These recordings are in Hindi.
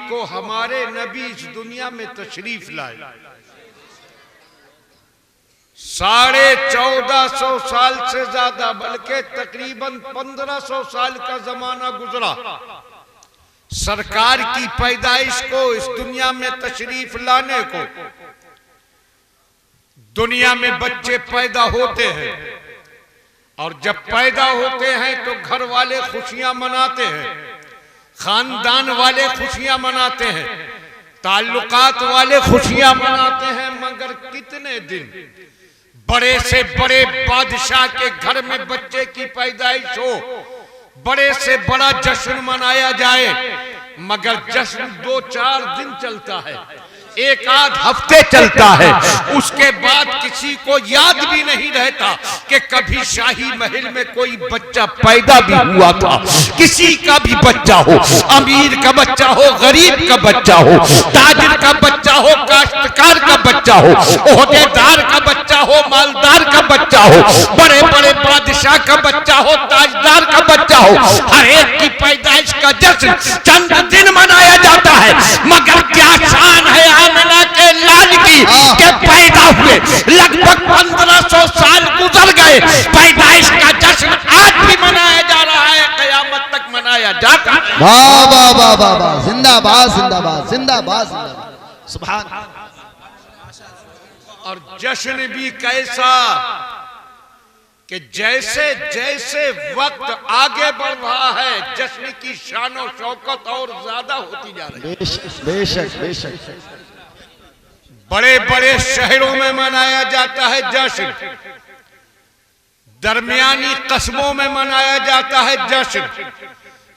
को हमारे नबी इस दुनिया में तशरीफ लाए। 1450 साल से ज्यादा बल्कि तकरीबन 1500 साल का जमाना गुजरा सरकार की पैदाइश को, इस दुनिया में तशरीफ लाने को। दुनिया में बच्चे पैदा होते हैं और जब पैदा होते हैं तो घर वाले खुशियां मनाते हैं, खानदान वाले खुशियां मनाते हैं, ताल्लुकात वाले खुशियां मनाते हैं। मगर कितने दिन बड़े से बड़े बादशाह के घर में बच्चे की पैदाइश हो, बड़े से बड़ा जश्न मनाया जाए, मगर जश्न 2-4 दिन चलता है, 1-8 हफ्ते चलता है। उसके बाद किसी को याद भी नहीं रहता कि कभी शाही महल में कोई बच्चा पैदा भी हुआ था। किसी का भी बच्चा हो, अमीर का बच्चा हो, गरीब का बच्चा हो, ताजिर का बच्चा हो, काश्तकार का बच्चा हो, ओहदेदार का बच्चा हो, मालदार का बच्चा हो, बड़े बड़े बादशाह का बच्चा हो, ताजदार का बच्चा हो, हर एक की पैदाइश का जश्न चंद दिन मनाया जाता है। मगर क्या शान है आमिना के लाल की के पैदा हुए लगभग 1500 साल गुजर गए, पैदाइश का जश्न आज भी मनाया जा रहा है, कयामत तक मनाया जाता है। वाह वाह वाह वाह वाह, जिंदाबाद जिंदाबाद जिंदाबाद जिंदाबाद, सुभान। और जश्न भी कैसा कि जैसे जैसे वक्त आगे बढ़ रहा है जश्न की शान और शौकत और ज्यादा होती जा रही है। बेशक बेशक बेशक। बड़े बड़े शहरों में मनाया जाता है जश्न, दरमियानी कस्बों में मनाया जाता है जश्न,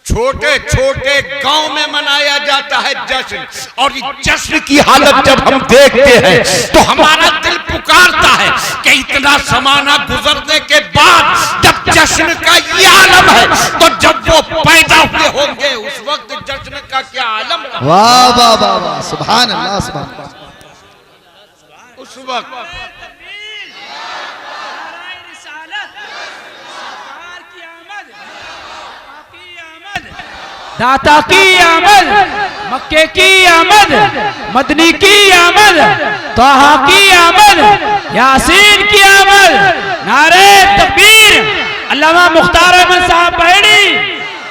छोटे छोटे गांव में मनाया जाता है जश्न। और इस जश्न की हालत जब हम देखते हैं तो हमारा दिल पुकारता है कि इतना जमाना गुजरने के बाद जब जश्न का ये आलम है तो जब वो पैदा हुए होंगे उस वक्त जश्न का क्या आलम। वाह वाह वाह वाह, सुभान अल्लाह सुभान अल्लाह। उस वक्त दाता की आमद, मक्के की आमद, मदनी की आमद, तोहा की आमद, यासीन की आमद, नारे तकबीर, अल्लामा मुख्तार अहमद साहब बहनी,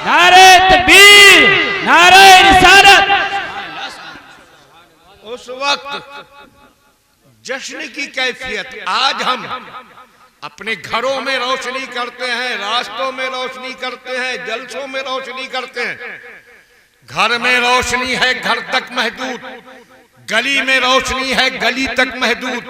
नारे तकबीर, नारे रिसालत। उस वक्त जश्न की कैफियत आज हम अपने घरों में रोशनी करते हैं, रास्तों में रोशनी करते हैं, जलसों में रोशनी करते हैं। घर में रोशनी है घर तक महदूद, गली में रोशनी है गली तक महदूद,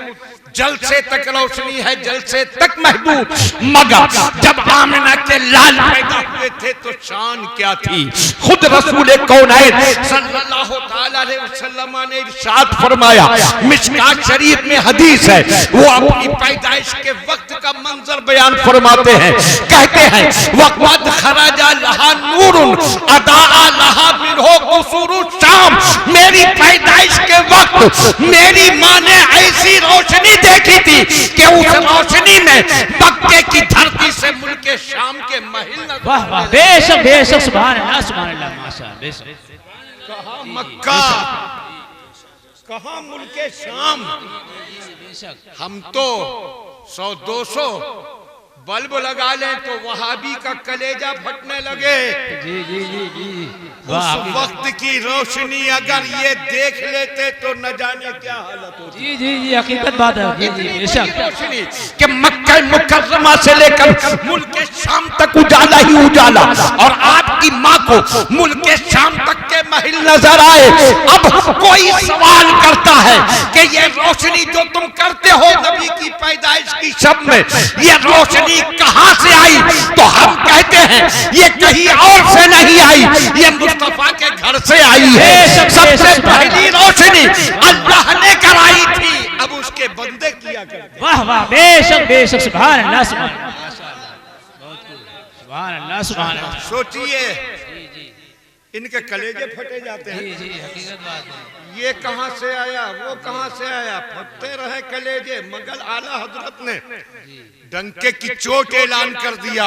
जलसे तक रोशनी है जलसे तक महदूद। मगर जब आमिना के लाल पैदा हुए थे तो शान क्या थी। खुद रसूल कौनैन सल्लल्लाहु ताला अलैहि वसल्लम ने इरशाद फरमाया, मिशकात शरीफ में हदीस है, वो अपनी पैदाइश के वक्त का मंजर बयान फरमाते हैं। कहते हैं वक़द खरजा लहा नूरुन अदा लहा मिनहु कुसूरु शाम, मेरी पैदाइश के वक्त मेरी माँ ने ऐसी रोशनी देखी थी कि उस रोशनी में मक्के की धरती से मुल्के शाम के महल। वाह वाह, बेशक बेशक, सुभान अल्लाह सुभान अल्लाह, माशा बेशक। कहाँ मक्का, कहाँ मुल्के शाम। हम तो 100-200 बल्ब लगा लें तो वहाबी का कलेजा फटने लगे। जी जी जी जी, उस वक्त की रोशनी अगर ये देख लेते तो न जाने क्या हालत होती। जी जी जी, हकीकत बात है। जी जी बेशक, रोशनी कि मक्का मुकर्रमा से लेकर मुल्क शाम तक उजाला ही उजाला, और आपकी माँ को मुल्क शाम तक के महल नजर आए। अब कोई सवाल करता है कि ये रोशनी जो तुम करते हो नबी की पैदाइश की शब में, ये रोशनी कहां से आई? तो हम कहते हैं ये कहीं और से नहीं आई, ये मुस्तफा के घर से आई है। सबसे पहली रोशनी अल्लाह ने कराई थी, अब उसके बंदे किया करते। वाह वाह, बेशक बेशक, सुभान अल्लाह सुभान अल्लाह सुभान अल्लाह। सोचिए इनके कलेजे फटे जाते हैं। जी जी हकीकत बात है। ये कहां से आया, वो कहां से आया, फटते रहे कलेजे। मगर आला हजरत ने डंके की चोट ऐलान कर दिया,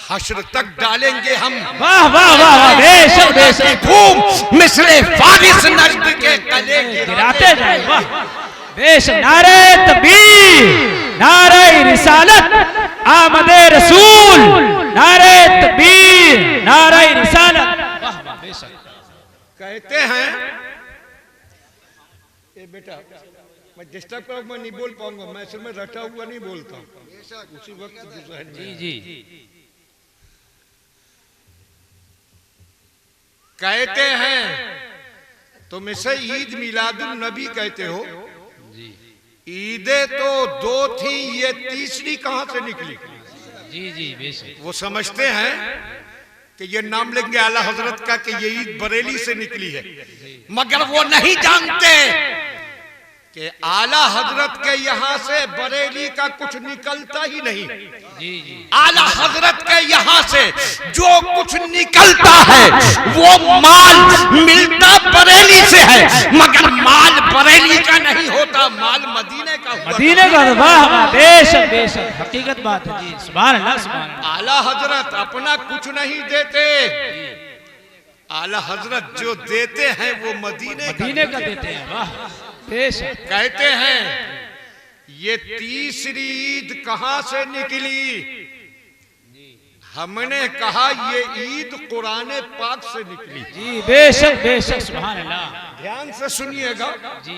हश्र तक डालेंगे हम। वाह वाह वाह वाह, बेशक बेशक। धूम मिसले फारिस नज्द के कलेजे गिराते जाए। वाह बेशक। नारे तकबीर, नारे रिसालत, आमदे रसूल, नारे तकबीर, नारे रिसालत। वाह वाह बेशक। कहते हैं ए बेटा, मैं डिस्टर्ब करूं, मैं नहीं बोल पाऊंगा, मैं सिर्फ में रटा हुआ नहीं बोलता उसी वक्त। जी जी। कहते हैं तुम इसे ईद मिलादुन नबी कहते हो। ईदें तो दो थी, ये तीसरी कहां से निकली? जी जी बेशक। वो समझते हैं कि ये नाम लेंगे आला हजरत का कि ये ईद बरेली से निकली है, मगर वो नहीं जानते कि आला हजरत के यहाँ से बरेली का कुछ निकलता ही नहीं। जी जी। आला हजरत के यहाँ से जो कुछ निकलता है वो माल मिलता बरेली से है, मगर माल बरेली का नहीं होता, माल मदीने का होता। मदीने का। वाह वाह बेशक बेशक, हकीकत बात है। जी सुभान अल्लाह सुभान अल्लाह। आला हजरत अपना कुछ नहीं देते, आला हजरत जो देते हैं वो मदीने का देते हैं। वाह बेशक। कहते हैं ये तीसरी ईद कहां से निकली? हमने कहा ये ईद कुरान पाक से निकली। जी बेशक बेशक सुभान अल्लाह। ध्यान से सुनिएगा, जी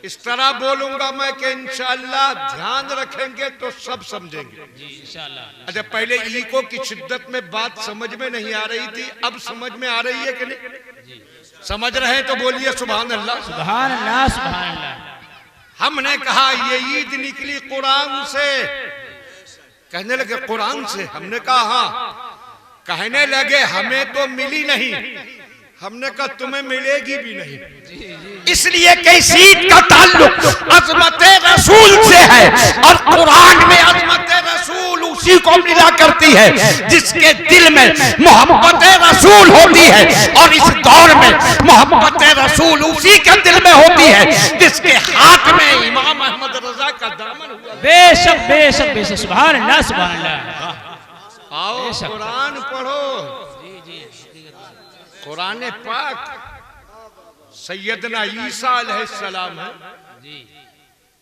इस तरह बोलूंगा मैं कि इंशाअल्लाह ध्यान रखेंगे तो सब समझेंगे। जी इंशाअल्लाह। अच्छा, पहले ईको की शिद्दत में बात समझ में नहीं आ रही थी, अब समझ में आ रही है कि नहीं? समझ रहे हैं तो बोलिए सुभान अल्लाह। सुभान अल्लाह सुभान अल्लाह। हमने कहा ये ईद निकली कुरान से। कहने लगे कुरान से? हमने कहा हाँ। कहने लगे हमें तो मिली नहीं। हमने कहा तुम्हें मिलेगी भी नहीं, इसलिए कि इस ईद का ताल्लुक अज़मत रसूल से है, और कुरान में अज़मत रसूल उसी को मिला करती है जिसके दिल में मोहब्बत रसूल होती है, और इस दौर में मोहब्बत रसूल उसी के दिल में होती है जिसके हाथ में इमाम अहमद रजा का दामन हुआ। बेशक बेशक बेशक सुभान अल्लाह सुभान अल्लाह। आओ कुरान पढ़ो। कुरान पाक सैयदना ईसा अलैहिस्सलाम है,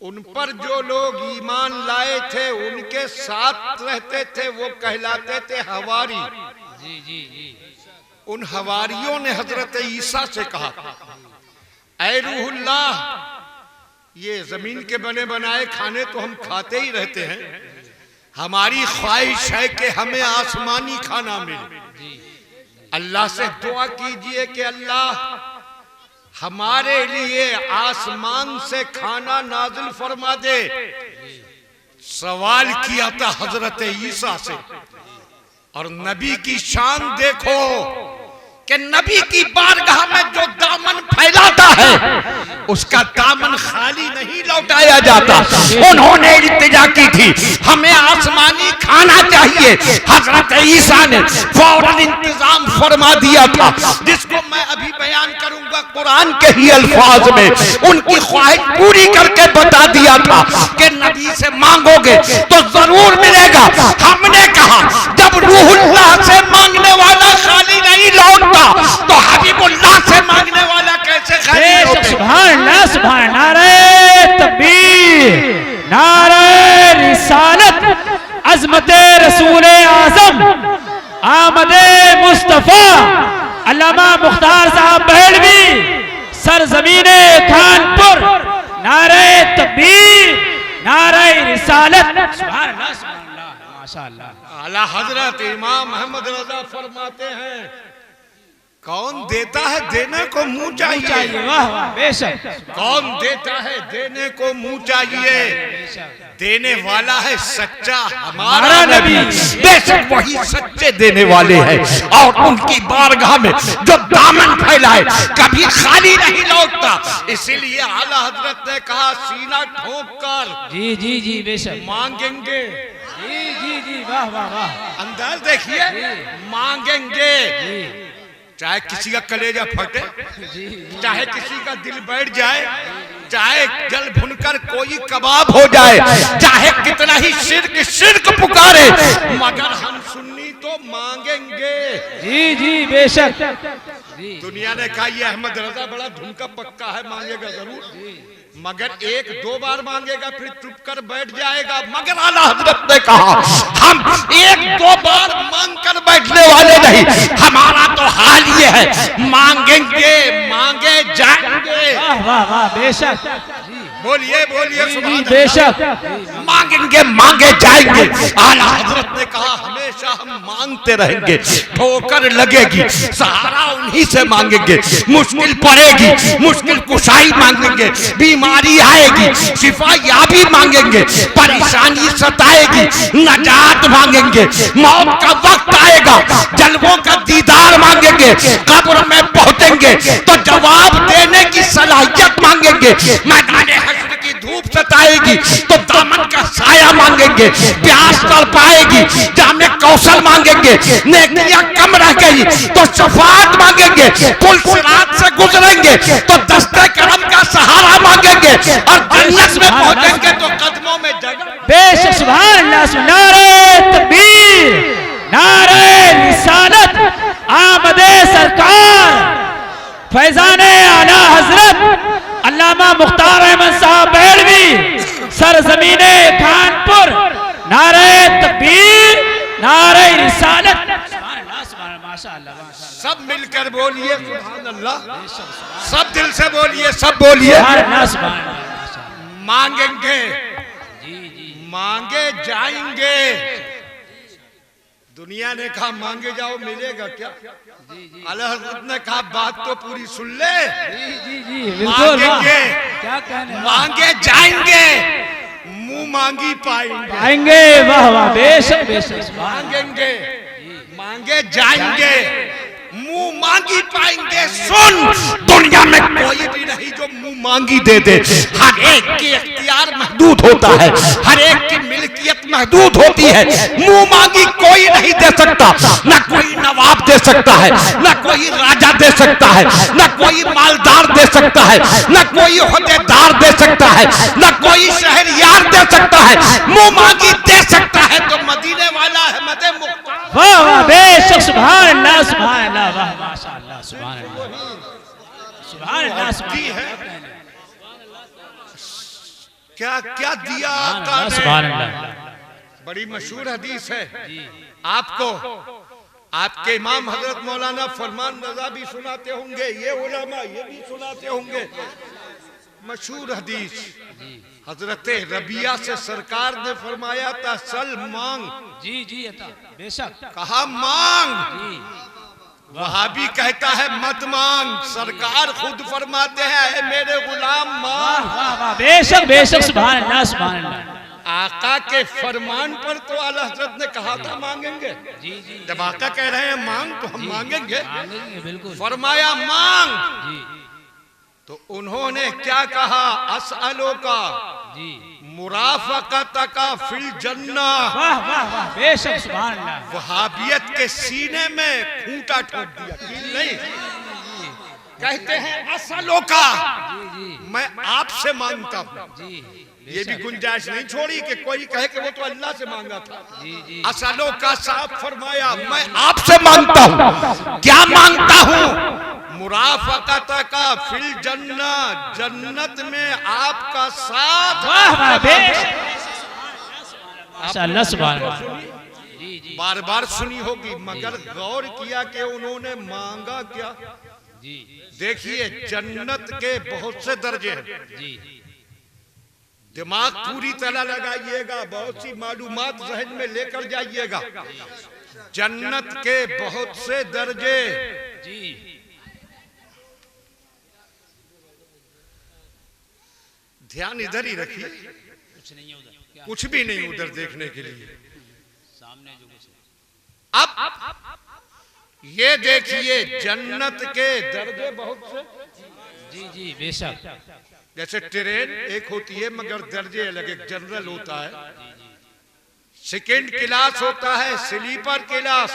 उन पर जो लोग ईमान लाए थे उनके साथ रहते थे, वो कहलाते थे हवारी। जी जी जी। उन हवारियों ने हजरत ईसा से कहा, ऐ रूहुल्लाह, ये जमीन के बने बनाए खाने तो हम खाते ही रहते हैं, हमारी ख्वाहिश है कि हमें आसमानी खाना मिले। अल्लाह से दुआ कीजिए कि अल्लाह हमारे लिए आसमान से खाना नाजिल फरमा दे। सवाल किया था हजरत ईसा से, और नबी की शान देखो कि नबी की बारगाह में जो दामन फैलाता है उसका दामन खाली नहीं लौटाया जाता। उन्होंने इल्तिजा की थी हमें आसमानी खाना चाहिए, हजरत ईसा ने फौरन इंतजाम फरमा दिया था, जिसको मैं अभी बयान करूंगा कुरान के ही अल्फाज में। उनकी ख्वाहिश पूरी करके बता दिया था कि नबी से मांगोगे तो जरूर मिलेगा। हमने कहा जब रूहुल्लाह से मांगने वाला खाली नहीं लौटता तो हबीबुल्लाह से मांगने वाला कैसे खाली लौटे? सुभान अल्लाह सुभान। नारे तकबीर, नारे रिसालत, अज़मत रसूल आज़म, आमदे मुस्तफा अल्लामा मुख्तार साहब बहेलवी, सरजमीने कानपुर, नारे तकबीर, नारे रिसालत। सुभान अल्लाह सुभान अल्लाह माशाअल्लाह। आला हजरत इमाम अहमद रजा फरमाते हैं, कौन देता है देने को मुंह चाहिए। वाह वाह बेशक। कौन देता है देने को मुंह चाहिए। देने वाला है सच्चा हमारा नबी, बेशक वही सच्चे देने वाले हैं, और उनकी बारगाह में जो दामन फैलाए कभी खाली नहीं लौटता। इसीलिए आला हजरत ने कहा सीना ठोक कर जी जी जी बेशक मांगेंगे। जी जी जी वाह वाह वाह। अंदाज देखिए, मांगेंगे चाहे किसी का कलेजा फटे, चाहे किसी का दिल बैठ जाए, चाहे जल भुनकर कोई कबाब हो जाए, चाहे कितना ही शिर्क पुकारे, मगर हम सुन्नी तो मांगेंगे। जी जी बेशक। दुनिया ने कहा ये अहमद रजा बड़ा धुनका पक्का है, मांगेगा जरूर, मगर एक दो बार मांगेगा फिर चुप कर बैठ जाएगा। मगर आला हजरत ने कहा हम एक दो बार मांग कर बैठने वाले नहीं, हमारा तो हाल ये है मांगेंगे मांगे जाएंगे। वाह वाह वाह बेशक। बोलिए बोलिए सुभान अल्लाह। बेशक मांगेंगे मांगे जाएंगे। आला हजरत ने कहा हमेशा हम मांगते रहेंगे, ठोकर लगेगी सहारा उन्हीं से मांगेंगे, मुश्किल पड़ेगी मुश्किल कुशाई मांगेंगे, बीमारी आएगी शिफा याबी मांगेंगे, परेशानी सताएगी नजात मांगेंगे, मौत का वक्त आएगा जलवों का दीदार मांगेंगे, कब्र में पहुंचेंगे तो जवाब देने की सलाहियत मांगेंगे, मैदान हश्र की धूप सताएगी तो दामन का साया मांगेंगे, प्यास तड़पाएगी जामे कौशल मांगेंगे, नेकियां कम रह गई तो शफाअत मांगेंगे, पुल सिरात से गुजरेंगे तो दस्ते करम का सहारा मांगेंगे, और जन्नत में पहुंचेंगे तो कदमों में जगह। बेशक सुभान अल्लाह। नारे तकबीर, नारे रिसालत, आमदे सरकार, फैजाने आला हजरत अल्लामा मुख्तार अहमद साहब बेलवी, सरजमीने कानपुर, नारे तकबीर, नारे रिसालत। माशाअल्लाह सब मिलकर बोलिए सुभान अल्लाह, सब दिल से बोलिए, सब बोलिए मांगेंगे मांगे जाएंगे। दुनिया ने कहा मांगे जाओ मिलेगा क्या? आला हज़रत ने कहा बात तो पूरी सुन ले। मांगेंगे क्या कहने, मांगे जाएंगे, मुंह मांगी पाएंगे। वाह वाह बेशक बेशक। मांगेंगे मांगे जाएंगे, मुंह मांगी पाएंगे। सुन, दुनिया में कोई भी नहीं जो मुंह मांगी दे दे। हर एक की इख्तियार महदूद होता है, हर एक की मिल्कियत महदूद होती है। मुंह मांगी कोई नहीं दे सकता, न कोई नवाब दे सकता है, न कोई राजा दे सकता है, न कोई मालदार दे सकता है, न कोई ओहदेदार दे सकता है, न कोई शहरियार दे सकता है। मुंह मांगी दे सकता है तो मदीने वाला अहमद मुख्तार। वाह वाह बेशक सुभान अल्लाह सुभान अल्लाह। वाह माशाअल्लाह सुभान अल्लाह सुभान अल्लाह सुभान। क्या क्या दिया आका ने। सुभान अल्लाह। बड़ी मशहूर हदीस है, आपको आपके इमाम हजरत मौलाना फरमान रजा भी सुनाते होंगे, ये उलमा ये भी सुनाते होंगे। मशहूर हदीस हजरत रबिया से सरकार ने फरमाया था सल मांग। जी जी बेशक। कहा मांग, वहाबी कहता है मत मांग। सरकार खुद फरमाते हैं मेरे गुलाम मांग। वाह वाह बेशक बेशक सुभान अल्लाह सुभान अल्लाह। आका के फरमान पर तो आला हज़रत ने कहा था मांगेंगे। जी जी। जब आका कह रहे हैं मांग तो हम मांगेंगे। बिल्कुल। फरमाया मांग जी। तो उन्होंने क्या कहा? असअलो का जी मुराफकत का फिल जन्ना। वाह वाह वाह बेशक सुभान अल्लाह। वहाबियत के सीने में खूंटा ठोक दिया। नहीं कहते हैं असअलो का, मैं आपसे मांगता हूँ। ये भी गुंजाइश नहीं छोड़ी कि कोई कहे कि वो तो अल्लाह से मांगा था। असअलो का साफ फरमाया मैं आपसे मांगता हूँ। क्या मांगता हूँ? मुराफकत का फिल जन्ना, जन्नत में आपका साथ। माशाअल्लाह सुभान अल्लाह। बार बार सुनी होगी मगर गौर किया कि उन्होंने मांगा क्या। देखिए जन्नत के बहुत से दर्जे हैं। दिमाग पूरी तरह लगाइएगा, बहुत सी मालूमात जहन में लेकर जाइएगा। जन्नत के बहुत से दर्जे। ध्यान इधर ही रखिए, कुछ भी नहीं उधर देखने के लिए। अब ये देखिए जन्नत के दर्जे बहुत से। जी जी बेशक। जैसे ट्रेन एक होती है मगर दर्जे अलग। एक जनरल होता है, सेकंड क्लास होता है, स्लीपर क्लास,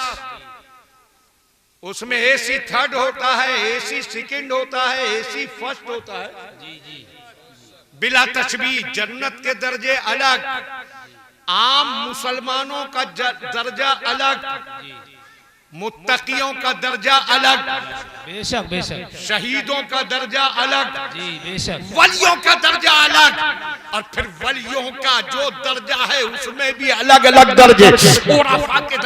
उसमें एसी थर्ड होता है, एसी सेकंड होता है, एसी फर्स्ट होता है। बिला तशबीह जन्नत के दर्जे अलग, आम मुसलमानों का दर्जा अलग, मुत्तकियों का दर्जा अलग, बेशक बेशक, शहीदों का दर्जा अलग, जी बेशक, वलियों का दर्जा अलग, और फिर वलियों का जो दर्जा है उसमें भी अलग अलग दर्जे, उराफा के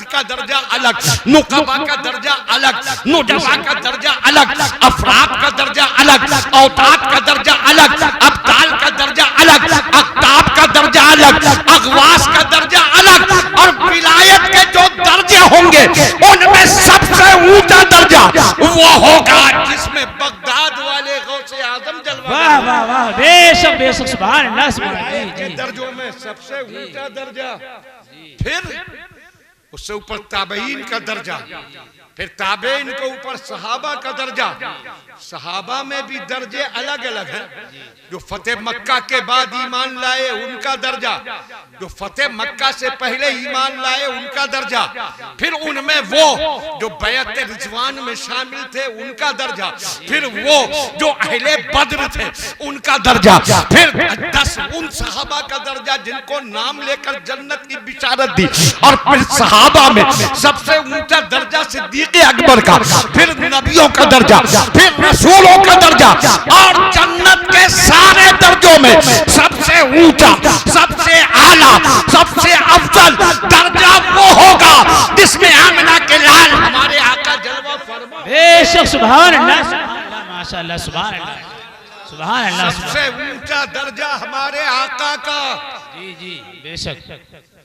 का दर्जा अलग, नुकबा का दर्जा अलग, नुजबा का दर्जा अलग, अफराद का दर्जा अलग, औताद का दर्जा अलग, अब्दाल का दर्जा अलग, अक्ताब का दर्जा अलग, अगवास का दर्जा अलग, और विलायत के जो दर्जे होंगे उनमें सबसे ऊंचा दर्जा वो होगा जिसमें बगदाद वाले गौसे आजम जलवा। वाह वाह वाह, बेशक बेशक, सुभान अल्लाह, सुभान अल्लाह। के दर्जों में सबसे ऊंचा दर्जा, फिर उससे ऊपर ताबईन का दर्जा, फिर ताबईन के ऊपर सहाबा का दर्जा। सहाबा में भी दर्जे अलग अलग हैं। जो फतेह मक्का के बाद ईमान लाए उनका दर्जा, जो फतेह मक्का से पहले ईमान लाए उनका दर्जा, फिर उनमें वो जो बैत रिजवान में शामिल थे उनका दर्जा, फिर वो जो अहले बद्र थे उनका दर्जा, फिर 10 उन सहाबा का दर्जा जिनको नाम लेकर जन्नत की बिशारत दी, और फिर सहाबा में सबसे ऊंचा दर्जा सिद्दीक़ अकबर का, फिर नबियों का दर्जा, फिर रसूलों का दर्जा, और जन्नत के सारे दर्जों में सबसे ऊंचा, सबसे आला, सबसे अफजल दर्जा वो होगा जिसमें आमिना के लाल हमारे आका जलवा फरमा। बेशक, सुभान अल्लाह, सुभान अल्लाह, माशाअल्लाह, सुभान अल्लाह, सुभान अल्लाह। सबसे ऊंचा दर्जा हमारे आका का, जी जी बेशक,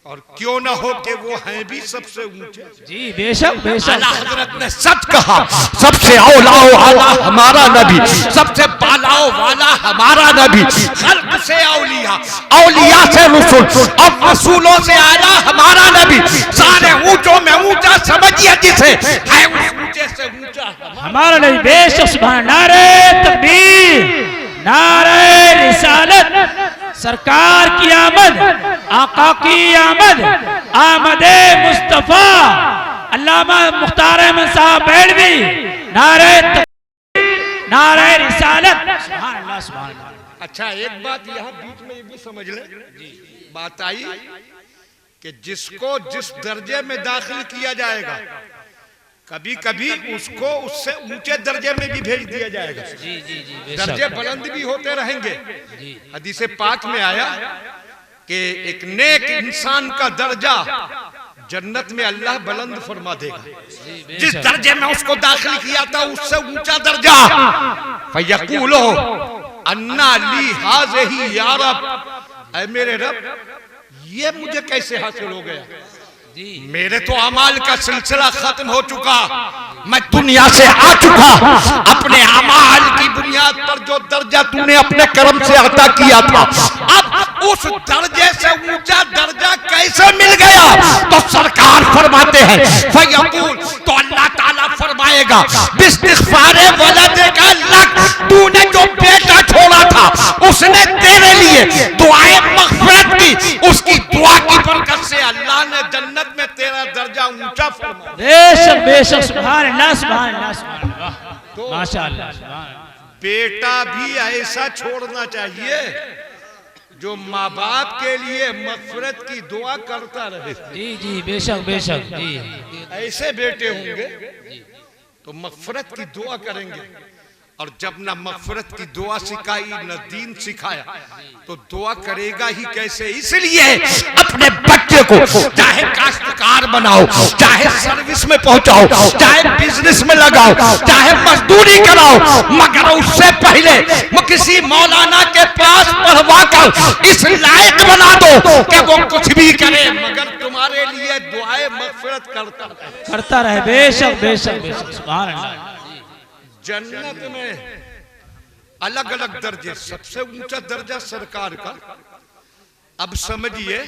और क्यों ना हो कि वो हैं भी सबसे ऊंचे। जी बेशक बेशक, आला हजरत ने सच कहा, सबसे औलाओ आला हमारा नबी, सबसे बालाओ वाला हमारा नबी, खल्क से औलिया, औलिया से रसूल, और रसूलों से आला हमारा नबी। सारे ऊंचों में ऊंचा समझिए जिसे, है उस ऊंचे से ऊंचा हमारा नबी। बेशक, सुभान, नारे तकबीर, नारे रिसालत, सरकार की आमद, आका की आमद, आमदे मुस्तफा, अल्लामा मुख्तार अहमद साहब बैठवी, नारे तकबीर, नारे रिसालत, सुभान अल्लाह, सुभान अल्लाह। अच्छा, एक बात यहाँ बीच में ये भी समझ ले, बात आई कि जिसको जिस दर्जे में दाखिल किया जाएगा कभी कभी उसको उससे ऊंचे दर्जे में भी भेज दिया जाएगा। जी जी जी, दर्जे बुलंद भी होते रहेंगे। हदीस पाक में आया कि एक नेक इंसान का दर्जा जन्नत में अल्लाह बुलंद फरमा देगा। जिस दर्जे में उसको दाखिल किया था उससे ऊंचा दर्जा, फयक़ूलो अन्ना ली हाज़िही या रब, ऐ मेरे रब ये मुझे कैसे हासिल हो गया? मेरे तो अमाल का सिलसिला खत्म हो चुका, मैं दुनिया से आ चुका, अपने अमाल की बुनियाद पर जो दर्जा तूने अपने कर्म से अता किया था, अब उस दर्जे से ऊंचा दर्जा कैसे मिल गया? तो सरकार फरमाते हैं, फयक़ूल, तो अल्लाह ताला फरमाएगा, बिस्तिग़फ़ारे वलदे का लक, तूने जो बेटा छोड़ा था उसने तेरे लिए दुआए मग़फ़िरत की, उसकी दुआ की बरकत से अल्लाह ने जन्नत में तेरा दर्जा ऊंचा फरमाया। बेशक बेशक, सुभान अल्लाह, सुभान अल्लाह, सुभान अल्लाह, माशाअल्लाह, सुभान अल्लाह। बेटा भी ऐसा छोड़ना चाहिए जो माँ बाप के लिए मग़फ़िरत की दुआ करता रहे। जी जी बेशक बेशक, जी ऐसे बेटे होंगे तो मग़फ़िरत की दुआ करेंगे, और जब ना मग़फ़िरत की दुआ सिखाई न दीन सिखाया तो दुआ करेगा ही कैसे? इसलिए अपने बच्चे को चाहे काश्तकार बनाओ, चाहे सर्विस में पहुंचाओ, चाहे बिजनेस में लगाओ, चाहे मजदूरी कराओ, मगर उससे पहले किसी मौलाना के पास पढ़वा कर इस लायक बना दो कि वो कुछ भी करे मगर तुम्हारे लिए दुआए मग़फ़िरत करता रहे। बेशक बेशक बेशक, सुभान अल्लाह। जन्नत में अलग अलग दर्जे, सबसे ऊंचा दर्जा सरकार का। अब समझिए,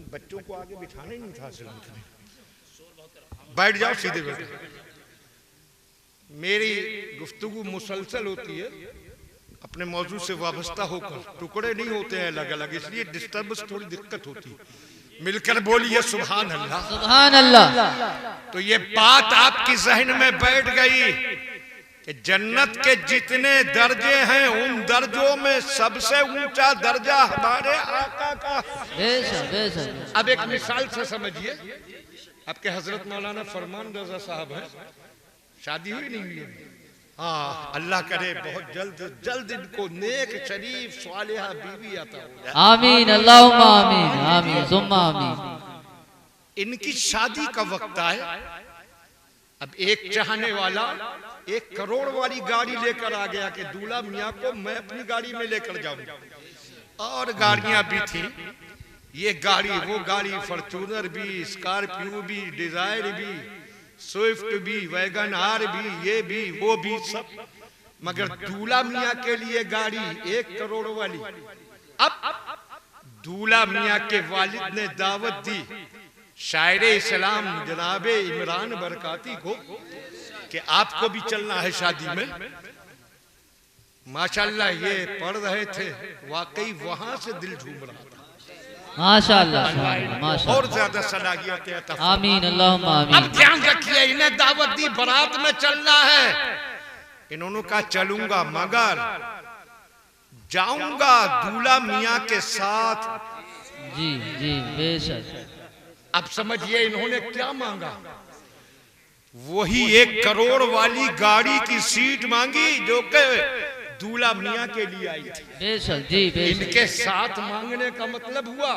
बच्चों को आगे बिठाना ही नहीं था, बैठ जाओ सीधे बैठ। मेरी गुफ्तगू मुसलसल होती है, अपने मौजू से वाबस्ता होकर, टुकड़े नहीं होते हैं अलग अलग, इसलिए डिस्टर्बेंस थोड़ी दिक्कत होती है। मिलकर बोलिए सुभान अल्लाह। सुभान अल्लाह। तो ये बात आपकी जहन में बैठ गई कि जन्नत के जितने दर्जे हैं उन दर्जों में सबसे ऊंचा दर्जा हमारे आका का। बेशक बेशक। अब एक मिसाल से समझिए, आपके हजरत मौलाना फरमान रजा साहब हैं, शादी हुई नहीं हुई? हाँ, अल्लाह करे बहुत जल्द जल्द इनको नेक शरीफ सालिहा बीवी आता हो। आमीन अल्लाहुम्मा आमीन आमीन सुम्मा आमीन। इनकी शादी का वक्त आए, अब एक चाहने वाला 1 करोड़ वाली गाड़ी लेकर आ गया कि दूल्हा मियाँ को मैं अपनी गाड़ी में लेकर जाऊं। और गाड़ियां भी थी, ये गाड़ी वो गाड़ी, फॉर्च्यूनर भी, स्कॉर्पियो भी, डिजायर भी, स्विफ्ट भी, वैगन आर भी, ये भी वो भी सब, मगर दूल्हा मियाँ के लिए गाड़ी 1 करोड़ वाली। अब दूल्हा मियाँ के वालिद ने दावत दी शायरे इस्लाम जनाबे इमरान बरकाती को कि आपको भी चलना है शादी में। माशाल्लाह ये पढ़ रहे थे, वाकई वहां से दिल झूम रहा था। माशाल्लाह माशाल्लाह। और ज्यादा सलाहियतें अता फरमा। आमीन अल्लाहुम्मा आमीन। अब ध्यान रखिए, इन्हें दावत दी, बारात में चलना है। इन्होंने कहा चलूंगा, मगर जाऊंगा दूल्हा मियाँ के साथ। जी जी बेशक। अब समझिए इन्होंने क्या मांगा, वही 1 करोड़ वाली गाड़ी की सीट मांगी जो कि दूल्हा मियाँ के लिए आई थी। बेशक जी बेशक। इनके साथ मांगने का मतलब हुआ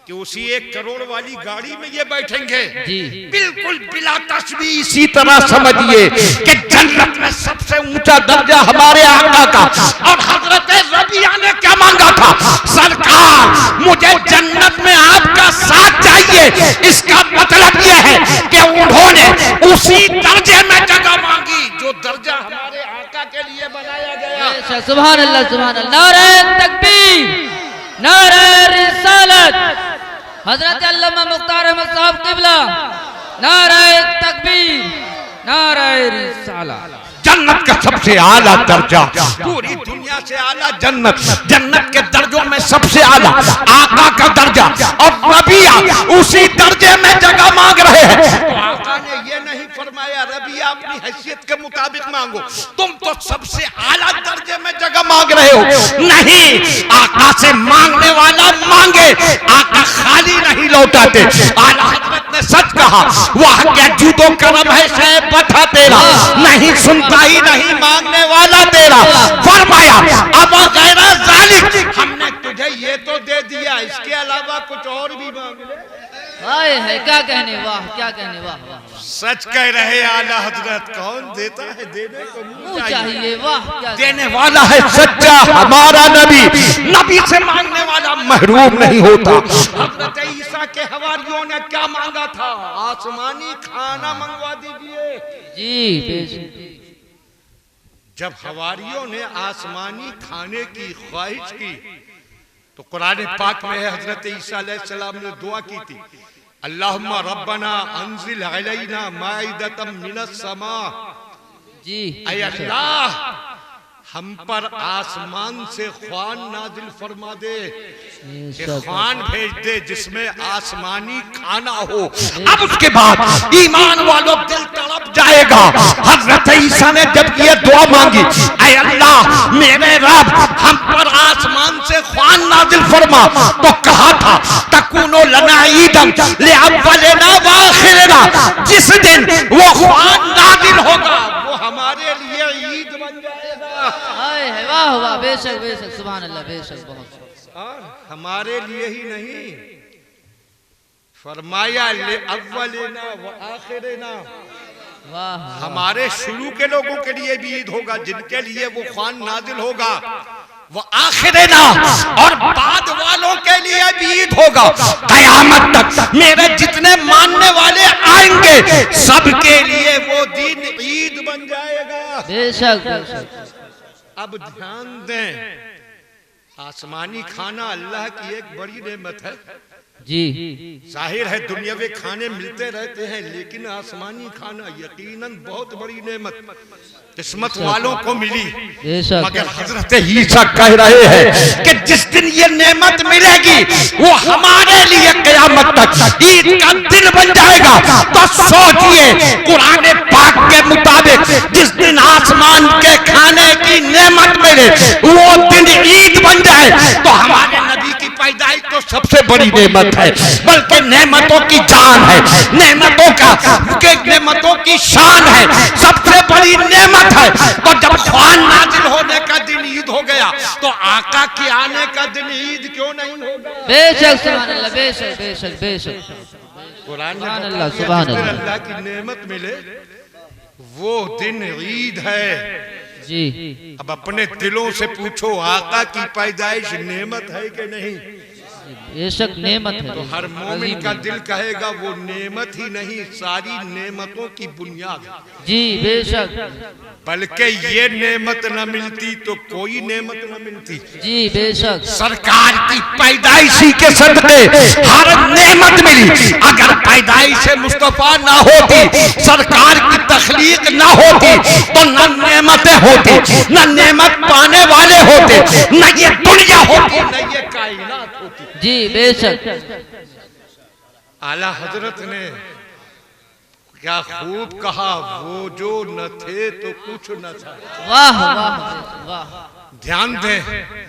कि उसी 1 करोड़ वाली गाड़ी में ये बैठेंगे। जी बिल्कुल बिला तशबीह इसी तरह समझिए कि जन्नत में सबसे ऊंचा दर्जा हमारे आका का। और हजरत रबिया ने क्या मांगा था, सरकार मुझे जन्नत में आपका साथ चाहिए। इसका मतलब यह है कि उन्होंने उसी दर्जे में जगह मांगी जो दर्जा हमारे आका के लिए बनाया गया। बेशक। सुभान अल्लाह सुभान अल्लाह। नारे तकबीर, नारे रिसालत, हजरत अल्लामा मुख्तार अहमद साहब किबला, नारे तकबीर, नारे रिसालत। जन्नत का सबसे आला दर्जा, पूरी दुनिया से आला जन्नत, जन्नत के दर्जों में सबसे आला आका का दर्जा। और रबिया उसी दर्जे में जगह मांग रहे हैं। तो आका ने ये नहीं फरमाया रबिया अपनी हैसियत के मुताबिक मांगो, तुम तो सबसे आला दर्जे में जगह मांग रहे हो। नहीं, आका से मांगने वाला मांगे, आका खाली नहीं लौटाते। आला हजरत ने सच कहा, वाह क्या जूदो करम है शैब बता तेरा, नहीं सुनता ही नहीं मांगने वाला तेरा। फरमाया अब गैरा जालिक, हमने तुझे ये तो दे दिया, इसके अलावा कुछ और भी मांग ले। हाय है, क्या कहने, वाह क्या कहने, वाह वाह। सच कह रहे आला हजरत, कौन देता है देने को मुंह चाहिए, वाह क्या देने वाला है सच्चा हमारा नबी। नबी से मांगने वाला महरूम नहीं होता। हजरत ईसा के हवारियों ने क्या मांगा था, आसमानी खाना मंगवा दीजिए। जी बेशक। जब हवारियों ने आसमानी खाने की ख्वाहिश की तो कुरान पाक में है हजरत ईसा अलैहिस्सलाम ने दुआ की थी, अल्लाहुम्मा रब्बना अंजिल अलैना माइदतम मिनस समा। जी ऐ अल्लाह हम पर आसमान से ख्वान नाजिल फरमा दे, ख्वान भेज दे जिसमें आसमानी खाना हो। अब उसके बाद ईमान वालों दिल तड़प जाएगा। हजरत ईसा ने जब ये दुआ मांगी, ऐ अल्लाह मेरे रब हम पर आसमान से ख्वान नाजिल फरमा, तो कहा था तकुनो लना ईदम ले अव्वलना व आखिरना, जिस दिन वो ख्वान नाजिल होगा वो हमारे लिए ईद बन जाएगा। हाय है, वाह वाह बेशक बेशक। सुभान अल्लाह बेशक। बहुत और हमारे लिए ही नहीं, फरमाया ले अव्वलना व आखिरना, वाह। हमारे शुरू के लोगों के लिए भी ईद होगा जिनके लिए वो ख्वान नाजिल होगा, वो आखिरना और बाद वालों के लिए भी ईद होगा। कयामत तक मेरे जितने मानने वाले आएंगे सबके लिए वो दिन ईद बन जाएगा। बेशक बेशक। अब ध्यान दें, आसमानी खाना अल्लाह की एक बड़ी नेमत है। जी जाहिर है दुनियावी खाने मिलते रहते हैं, लेकिन आसमानी खाना यकीनन बहुत बड़ी नेमत किस्मत वालों को मिली। मगर हजरत ईसा कह रहे हैं कि जिस दिन ये नेमत मिलेगी वो हमारे लिए क़यामत तक ईद का दिन बन जाएगा। तो सोचिए, कुरान पाक के मुताबिक जिस दिन आसमान के खाने की नेमत मिले वो दिन ईद बन जाए, तो हमारे नबी की पैदाइश तो सबसे बड़ी नेमत है, बल्कि नेमतों की जान है, नेमतों की शान है, सबसे बड़ी नेमत है। तो जब कुरान नाजिल होने का दिन ईद हो गया, तो आका के आने का दिन ईद क्यों नहीं होगा? बेशक सुभान अल्लाह, बेशक बेशक बेशक। कुरान सुभान अल्लाह, सुभान अल्लाह। अल्लाह की नेमत मिले वो दिन ईद है जी। अब अपने दिलों से पूछो, आका की पैदाइश नेमत है कि नहीं? बेशक नेमत है। तो हर मोमिन का दिल कहेगा वो नेमत ही नहीं, सारी नेमतों की बुनियाद। जी बेशक। बल्कि ये नेमत न मिलती तो कोई नेमत न मिलती। जी बेशक। सरकार की पैदाइशी के सदके हर नेमत मिली। अगर पैदाइश मुस्तफा ना होती, सरकार की तखलीक ना होती, तो न नेमतें होती, न नेमत पाने वाले होते, न ये दुनिया होती, न ये कायनात होती। जी बेशक। आला हजरत ने क्या खूब कहा, वो जो न थे तो कुछ न था। वाह वाह वाह। ध्यान दें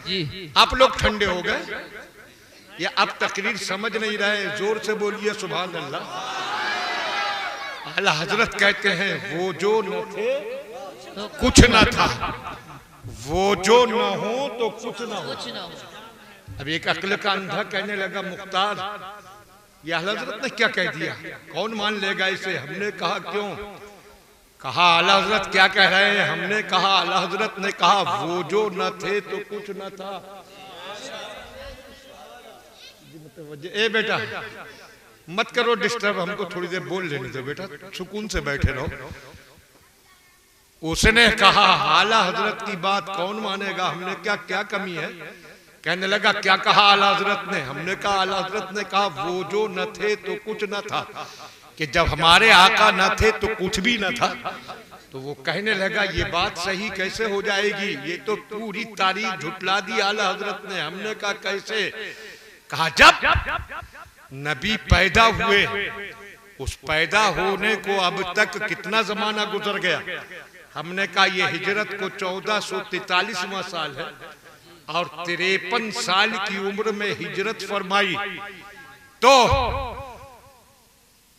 जी। आप लोग ठंडे हो गए या अब तकरीर समझ नहीं रहे? जोर से बोलिए सुभान अल्लाह। आला हजरत कहते हैं वो जो न थे तो कुछ न था, वो जो न हो तो कुछ न हो। अब एक अक्ल का अंधा कहने लगा, मुख्तार ये आला हजरत ने क्या कह दिया, कौन मान लेगा इसे? हमने कहा क्यों? कहा आला हजरत क्या कह रहे हैं? हमने कहा आला हजरत ने कहा वो जो न थे तो कुछ न था। ए बेटा मत करो डिस्टर्ब, हमको थोड़ी देर बोल लेने दो बेटा, सुकून से बैठे रहो। उसने कहा आला हजरत की बात कौन मानेगा, हमने क्या क्या कमी है? कहने लगा क्या कहा आला हजरत ने? हमने कहा आला हजरत ने कहा वो जो न थे तो कुछ न था, कि जब हमारे आका न थे तो कुछ भी न था। तो वो कहने लगा ये बात सही कैसे हो जाएगी, ये तो पूरी तारीख झुटला दी आला हजरत ने। हमने कहा कैसे? कहा जब नबी पैदा हुए, उस पैदा होने को अब तक कितना जमाना गुजर गया? हमने कहा ये हिजरत को 1443वां साल है और 53 साल की उम्र में हिजरत फरमाई, तो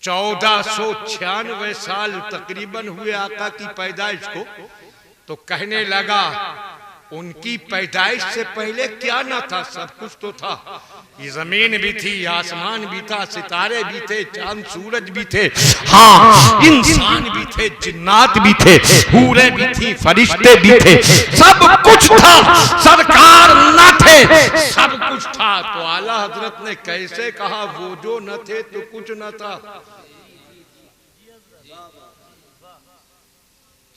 1496 साल तकरीबन हुए आका की पैदाइश को। तो कहने लगा उनकी पैदाइश से पहले क्या ना था? सब कुछ तो था। ये जमीन भी थी, आसमान भी था, सितारे भी थे, चांद सूरज भी थे, हाँ इंसान भी थे, जिन्नात भी थे, हूरें भी थी, फरिश्ते भी थे, सब कुछ था। सरकार न थे, सब कुछ था। तो आला हजरत ने कैसे कहा वो जो न थे तो कुछ न था?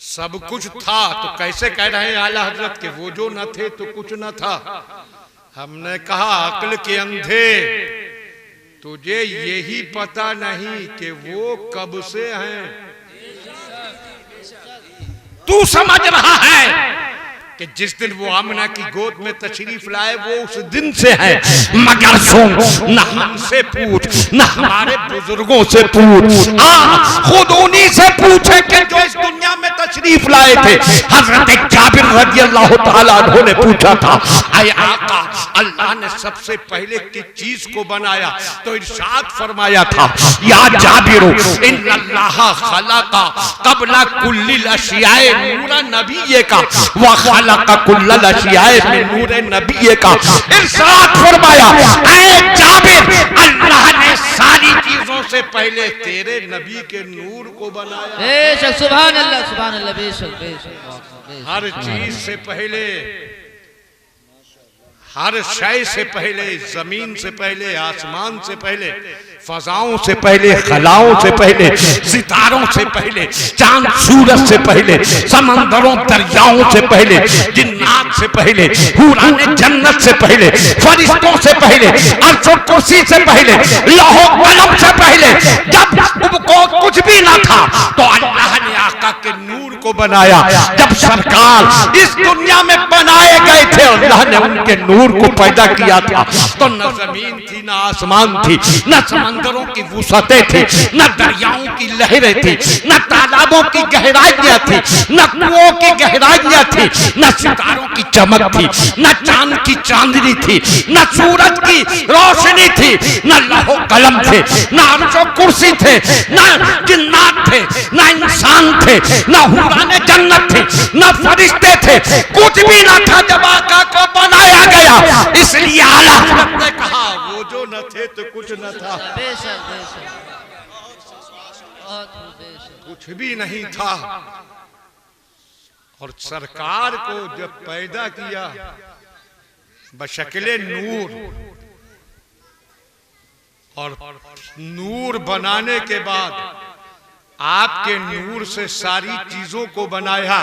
सब कुछ था तो कैसे कह रहे हैं आला हजरत के वो जो न थे तो कुछ न था? हमने कहा अक्ल के अंधे, तुझे यही पता नहीं कि वो कब से हैं? तू समझ रहा है कि जिस दिन वो आमना की गोद में तशरीफ लाए वो उस दिन से है, मगर सुन, न हमसे पूछ, न हमारे बुजुर्गों से पूछ, खुद उन्हीं से पूछे कि जो इस दुनिया में तशरीफ लाए थे। हजरत जाबिर रज़ी अल्लाह तआला अन्हु ने पूछा था, ऐ आका, अल्लाह ने सबसे पहले किस चीज को बनाया? तो इरशाद फरमाया था, या जाबिर इन्नल्लाह खलका क़ब्ला कुल्लिल अशियाए नूरा नबिय्ये का व खलका कुल्लल अशियाए मिन नूरे नबिय्ये का। इरशाद फरमाया, ऐ जाबिर, अल्लाह ने सारी चीजों से पहले तेरे नबी के नूर को बनाया। बेशक सुभान अल्लाह, सुभान अल्लाह, बेशक बेशक। हर चीज से पहले हर शय से पहले, जमीन से पहले, आसमान से पहले, फजाओं से पहले, खलाओं से पहले, सितारों से पहले, चांद सूरज से पहले, समंदरों दरियाओं से पहले, जिन्नात से पहले, हुराने जन्नत से पहले, फरिश्तों से पहले, अर्श और कुर्सी से पहले, लौह कलम से पहले, जब को कुछ भी ना था तो अल्लाह ने आका के नूर को बनाया। जब सरकार इस दुनिया में बनाए गए थे, अल्लाह ने उनके नूर को पैदा किया था, तो न जमीन थी, न आसमान थी, न समंदरों की वुसअतें थी, न दरियाओं की लहरें थी, न तालाबों की गहराइयां थी, न कुओं की गहराइयां थी, न सितारों की चमक थी, न चांद की चांदनी थी, न सूरज की रोशनी थी, न लौह कलम थे, न अर्श और कुर्सी थे, न जिन्नात थे, न इंसान थे, न हुराने जन्नत थे, न फरिश्ते थे, कुछ भी न था जब आका को बनाया गया। इसलिए आला हज़रत ने कहा वो जो न थे तो कुछ न था। बेशक बेशक, बहुत बेशक, कुछ भी नहीं था। और सरकार को जब पैदा किया बशक्ले नूर, और नूर बनाने के बाद आपके नूर से सारी चीजों को बनाया,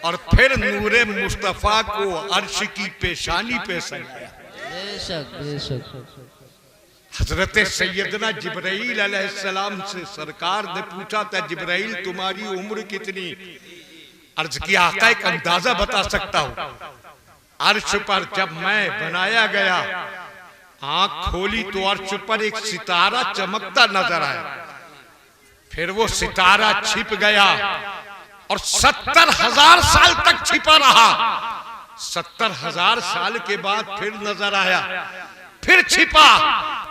और फिर नूरे मुस्तफा को अर्श की पेशानी पे सजाया। बेशक बेशक। हजरत सैयदना जिब्राइल अलैहिस्सलाम से सरकार ने पूछा था, जिब्राइल तुम्हारी उम्र कितनी? अर्ज किया, आका एक अंदाजा बता सकता हूं। अर्श पर जब मैं बनाया गया, आंख खोली तो अर्श पर एक सितारा चमकता नजर आया, फिर वो सितारा छिप गया और 70,000 साल तक छिपा रहा। 70,000 साल के बाद फिर नजर आया, फिर छिपा,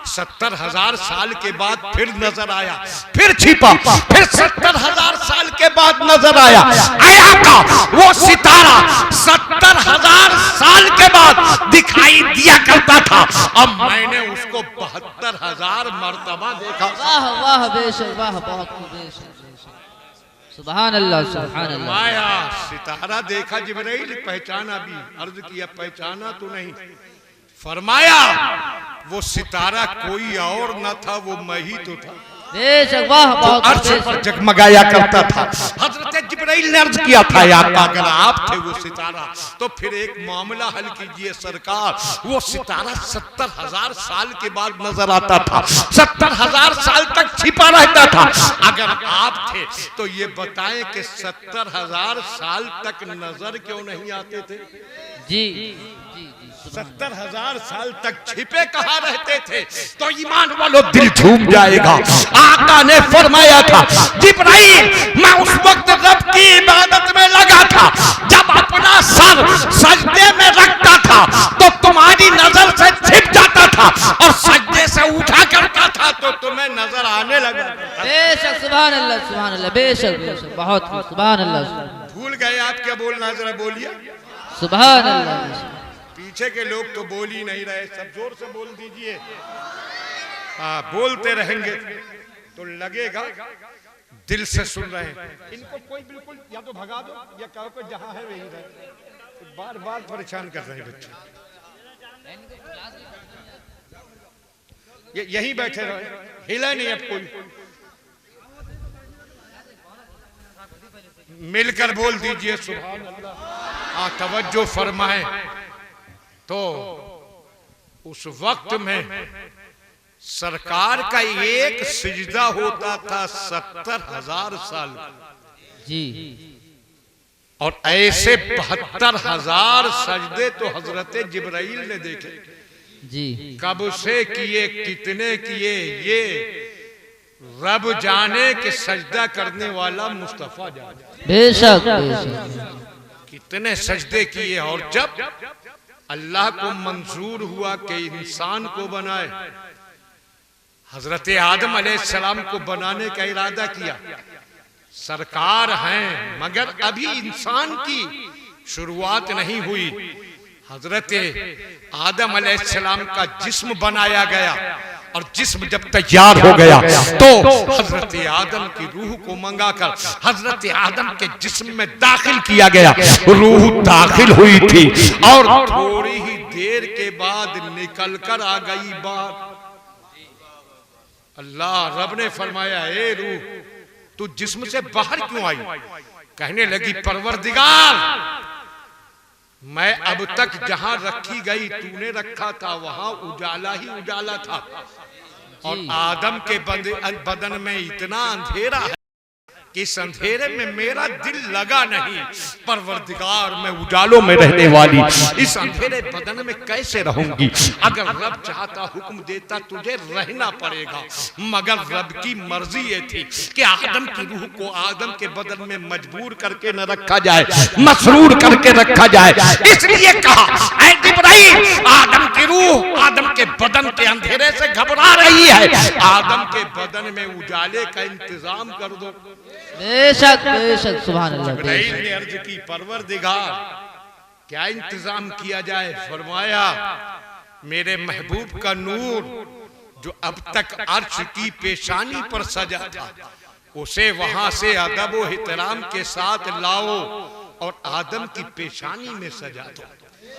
70,000 साल के बाद फिर नजर आया, फिर छिपा, फिर 70,000 साल के बाद नजर आया। आया का वो सितारा 70,000 साल के बाद दिखाई दिया करता था, अब मैंने उसको 72,000 मर्तबा देखा। वाह वाह, बेशक वाह, बहुत बेशक बेशक, सुभान अल्लाह सुभान अल्लाह। माया सितारा देखा जिब्राइल, पहचाना भी? अर्ज किया पहचाना तो नहीं। फरमाया वो सितारा कोई और न था, वो मैं ही तो था। बेशक वाह, बहुत अर्श पर जगमगाया करता था। हजरत जिब्राइल ने अर्ज किया था, आका अगर आप थे वो सितारा तो फिर एक मामला हल कीजिए सरकार। वो सितारा 70,000 साल के बाद नजर आता था, 70,000 साल तक छिपा रहता था। अगर आप थे तो ये बताएं कि 70,000 साल तक नजर क्यों नहीं आते थे? जी, 70,000 साल तक छिपे कहाँ रहते थे? तो ईमान वालों दिल झूम जाएगा। आका ने फरमाया था, जिब्राइल मैं उस वक्त रब की इबादत में लगा था जब अपना सर सजदे में रखता था तो तुम्हारी नजर से छिप जाता था, और सजदे से उठा करता था तो तुम्हें नजर आने लगा। बेशक सुभान अल्लाह सुभान अल्लाह, बेशक बेशक, बहुत सुभान अल्लाह। भूल गए आप क्या बोलना है? जरा बोलिए सुभान अल्लाह। पीछे के लोग तो बोल ही नहीं रहे, सब जोर से बोल दीजिए। हाँ, बोलते रहेंगे तो लगेगा दिल से सुन रहे हैं। इनको कोई बिल्कुल या तो भगा दो या कहो कि जहां है वहीं रहे, तो बार बार परेशान कर रहे हैं बच्चे। यहीं बैठे रहे, हिला नहीं अब कोई। मिलकर बोल दीजिए सुभान अल्लाह। तवज्जो फरमाए तो उस वक्त में सरकार का एक सिजदा होता था 70,000 साल जी, और ऐसे 72,000 सजदे तो हजरत जिब्राइल ने देखे। जी, कब से किए, कितने किए, ये रब जाने के सजदा करने वाला मुस्तफा जाने। बेशक बेशक, कितने सजदे किए। और जब अल्लाह को मंजूर हुआ कि इंसान को बनाए, हजरत आदम अलैहिस्सलाम को बनाने का इरादा किया। सरकार हैं मगर अभी इंसान की शुरुआत नहीं हुई। हजरत आदम अलैहिस्सलाम का जिस्म बनाया गया, और जिस्म जब तैयार हो गया तो हजरत आदम की रूह को मंगाकर हजरत आदम के जिस्म में दाखिल किया गया। रूह दाखिल हुई थी और थोड़ी ही देर के बाद निकल कर आ गई बात। अल्लाह रब ने फरमाया, ए रूह तू जिस्म से बाहर क्यों आई? कहने लगी, परवरदिगार मैं अब तक जहां रखी गई तूने रखा था वहां उजाला ही उजाला था, और आदम के बदन में इतना अंधेरा है कि इस अंधेरे में मेरा दिल लगा नहीं। परवरदिगार मैं उजालों में रहने वाली इस अंधेरे बदन में कैसे रहूंगी? अगर रब चाहता हुक्म देता तुझे रहना पड़ेगा, मगर रब की मर्जी ये थी कि आदम की रूह को आदम के बदन में मजबूर करके न रखा जाए, मसरूर करके रखा जाए। इसलिए कहा, ऐ जिब्राइल आदम की रूह आदम के बदन के अंधेरे से घबरा रही है, आदम के बदन में उजाले का इंतजाम कर दो। बेशक बेशक सुभान अल्लाह। जिब्राइल ने अर्ज की, परवरदिगार क्या इंतजाम किया जाए? फरमाया, मेरे महबूब का नूर जो अब तक अर्श की पेशानी पर सजा था उसे वहां से अदब व एहतराम के साथ लाओ और आदम की पेशानी में सजा दो।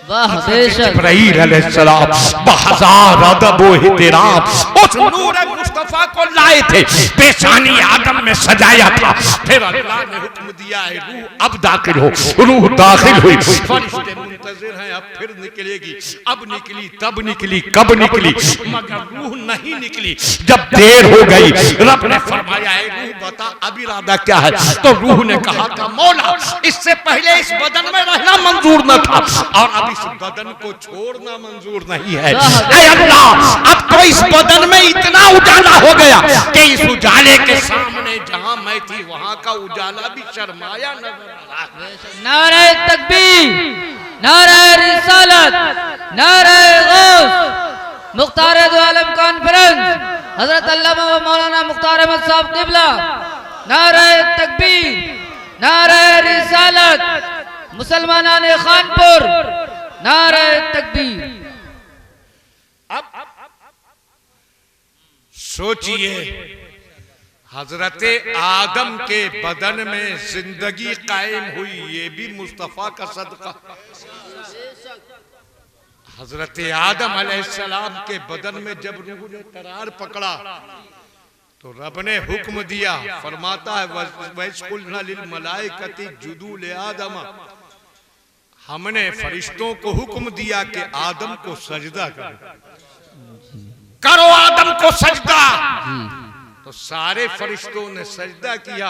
वाह बेशक। जिब्राइल अलैहिस्सलाम बहज़ार अदब व एहतराम उस नूर मुस्तफा को लाए थे, पेशानी आदम में सजाया था। फिर अल्लाह ने हुक्म दिया है, रूह अब दाखिल हो। रूह दाखिल हुई, फरिश्ते मुंतज़िर हैं, अब फिर निकलेगी। अब निकली, तब निकली, कब निकली, मगर रूह नहीं निकली। जब देर हो गई, रब ने फरमाया, है रूह बता अब इरादा क्या है? तो रूह ने कहा था, मौला इससे पहले इस बदन में रहना मंजूर न था और अब इस बदन को छोड़ना मंजूर नहीं है। ऐ अल्लाह अब तो इस बदन में इतना उजाला हो गया कि इस उजाले के सामने जहां मैं थी वहां का उजाला भी शर्माया नजर आ रहा है। नारे तकबीर, नारे रिसालत, नारे गौस, मुख्तार दो आलम कॉन्फ्रेंस हजरत अल्लामा व मौलाना मुख्तार अहमद साहब किबला। नारे तकबीर, नारे रिसालत, मुसलमानान खानपुर, नारे तकबीर। अब सोचिए, हजरते आदम के बदन में जिंदगी कायम हुई, ये भी मुस्तफा का सदका। हजरते आदम अलैहिस्सलाम के बदन में जब रूह ने करार पकड़ा तो रब ने हुक्म दिया, फरमाता है, वस्कुलना लिल मलाइकति जुदू ले आदम, हमने फरिश्तों को हुक्म दिया कि आदम को सजदा करो आदम को सजदा। तो सारे फरिश्तों ने सजदा किया,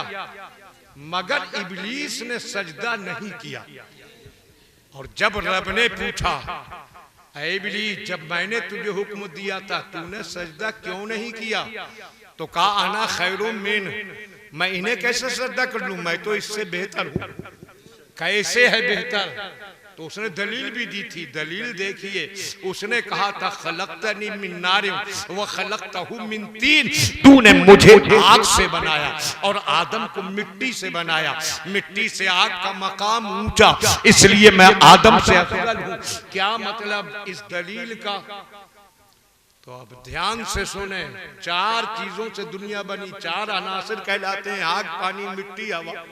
मगर इब्लीस ने सजदा नहीं किया। और जब रब ने पूछा, ऐ इब्लीस जब मैंने तुझे हुक्म दिया था तूने सजदा क्यों नहीं किया? तो कहा, अना खैरुम मिन, मैं इन्हें कैसे सजदा कर लूं, मैं तो इससे बेहतर हूं। कैसे है बेहतर? तो उसने दलील भी दी थी। दलील देखिए, उसने कहा था, खलक़तनी मिन नार व खलक़तहु मिन तीन, तूने मुझे आग से बनाया और आदम को मिट्टी से बनाया। मिट्टी से आग का मकाम ऊंचा, इसलिए मैं आदम से अफजल हूं। क्या मतलब इस दलील का? तो अब ध्यान से सुने, चार चीजों से दुनिया बनी, चार अनासिर कहलाते हैं, आग, पानी, मिट्टी, हवा।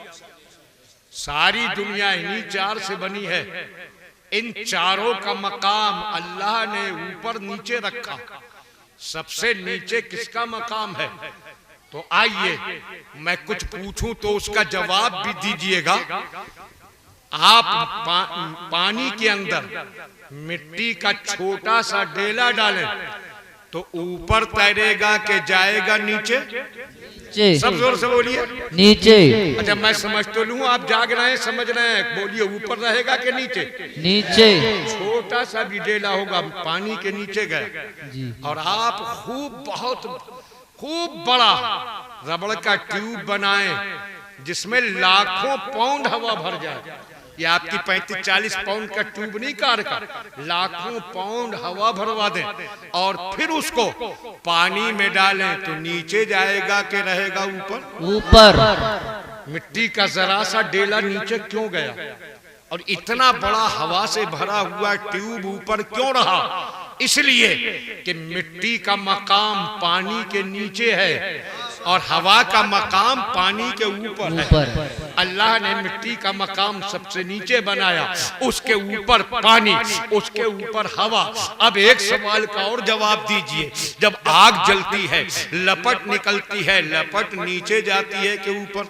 सारी दुनिया इन्हीं चार से बनी है। इन चारों का मकाम अल्लाह ने ऊपर नीचे रखा। सबसे नीचे किसका मकाम है? तो आइए मैं कुछ पूछूं तो उसका जवाब भी दीजिएगा। आप पानी के अंदर मिट्टी का छोटा सा डेला डालें तो ऊपर तैरेगा कि जाएगा नीचे? सब जोर से बोलिए, नीचे। अच्छा मैं समझ तो लूं, आप जाग रहे हैं, समझ रहे हैं, बोलिए ऊपर रहेगा कि नीचे? नीचे। छोटा सा भी डेला होगा पानी के नीचे गए और आप बहुत खूब बड़ा रबड़ का ट्यूब बनाएं जिसमें लाखों पाउंड हवा भर जाए। ये आपकी 35-40 पाउंड का ट्यूब नहीं कार का, लाखों पाउंड हवा भरवा दें और फिर उसको पानी में डालें तो नीचे जाएगा कि रहेगा ऊपर? ऊपर। मिट्टी का जरा सा डेला नीचे क्यों गया? और इतना बड़ा हवा से भरा हुआ ट्यूब ऊपर क्यों रहा? इसलिए कि मिट्टी का मकाम पानी के नीचे है और हवा का मकाम पानी के ऊपर है। अल्लाह ने मिट्टी का मकाम सबसे नीचे बनाया, उसके ऊपर पानी, उसके ऊपर हवा। अब एक सवाल का और जवाब दीजिए, जब आग जलती है लपट निकलती है, लपट नीचे जाती है कि ऊपर?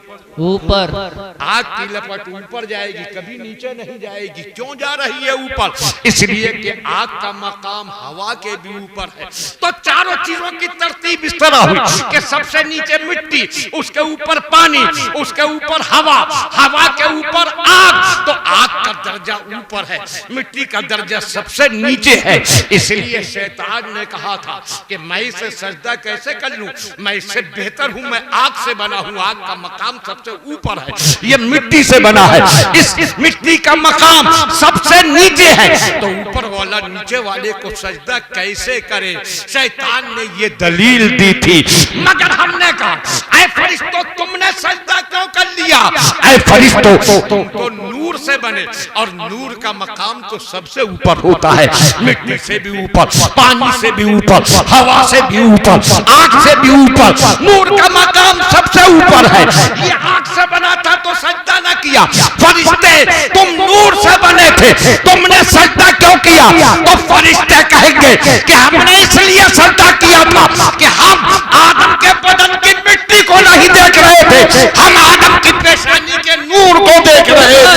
ऊपर। आग की लपट ऊपर जाएगी, कभी नीचे नहीं जाएगी। क्यों जा रही है ऊपर? इसलिए कि आग का मकाम हवा के भी ऊपर है। तो चारों चीजों की तरतीब इस तरह हुई कि सबसे नीचे मिट्टी, उसके ऊपर पानी, उसके ऊपर हवा, हवा के ऊपर आग। तो आग का दर्जा ऊपर है, मिट्टी का दर्जा सबसे नीचे है। इसलिए शैतान ने कहा था कि मैं इसे सजदा कैसे कर लूं, मैं इससे बेहतर हूं, मैं आग से बना हूं, आग का मकाम सबसे ऊपर है, ये मिट्टी से बना है, इस मिट्टी का मकाम सबसे नीचे है, तो ऊपर वाला नीचे वाले को सजदा कैसे करे? शैतान ने ये दलील दी थी। मगर हमने कहा ऐ फरिश्तों तुमने सजदा क्यों कर लिया? ऐ फरिश्तों तुम तो नूर से बने, और नूर का मकाम तो सबसे ऊपर होता है, मिट्टी से भी ऊपर, पानी से भी ऊपर, हवा से भी ऊपर, आग से भी ऊपर, नूर का मकाम सबसे ऊपर है। ये आग से बना था तो सजदा न किया। फरिश्ते तुम नूर से बने थे, तुमने सजदा क्यों किया? तो फरिश्ते कहेंगे कि हमने इसलिए सजदा किया था कि हम आदम के बदन की मिट्टी को नहीं देख रहे थे, हम आदम की पेशानी के नूर को देख रहे थे।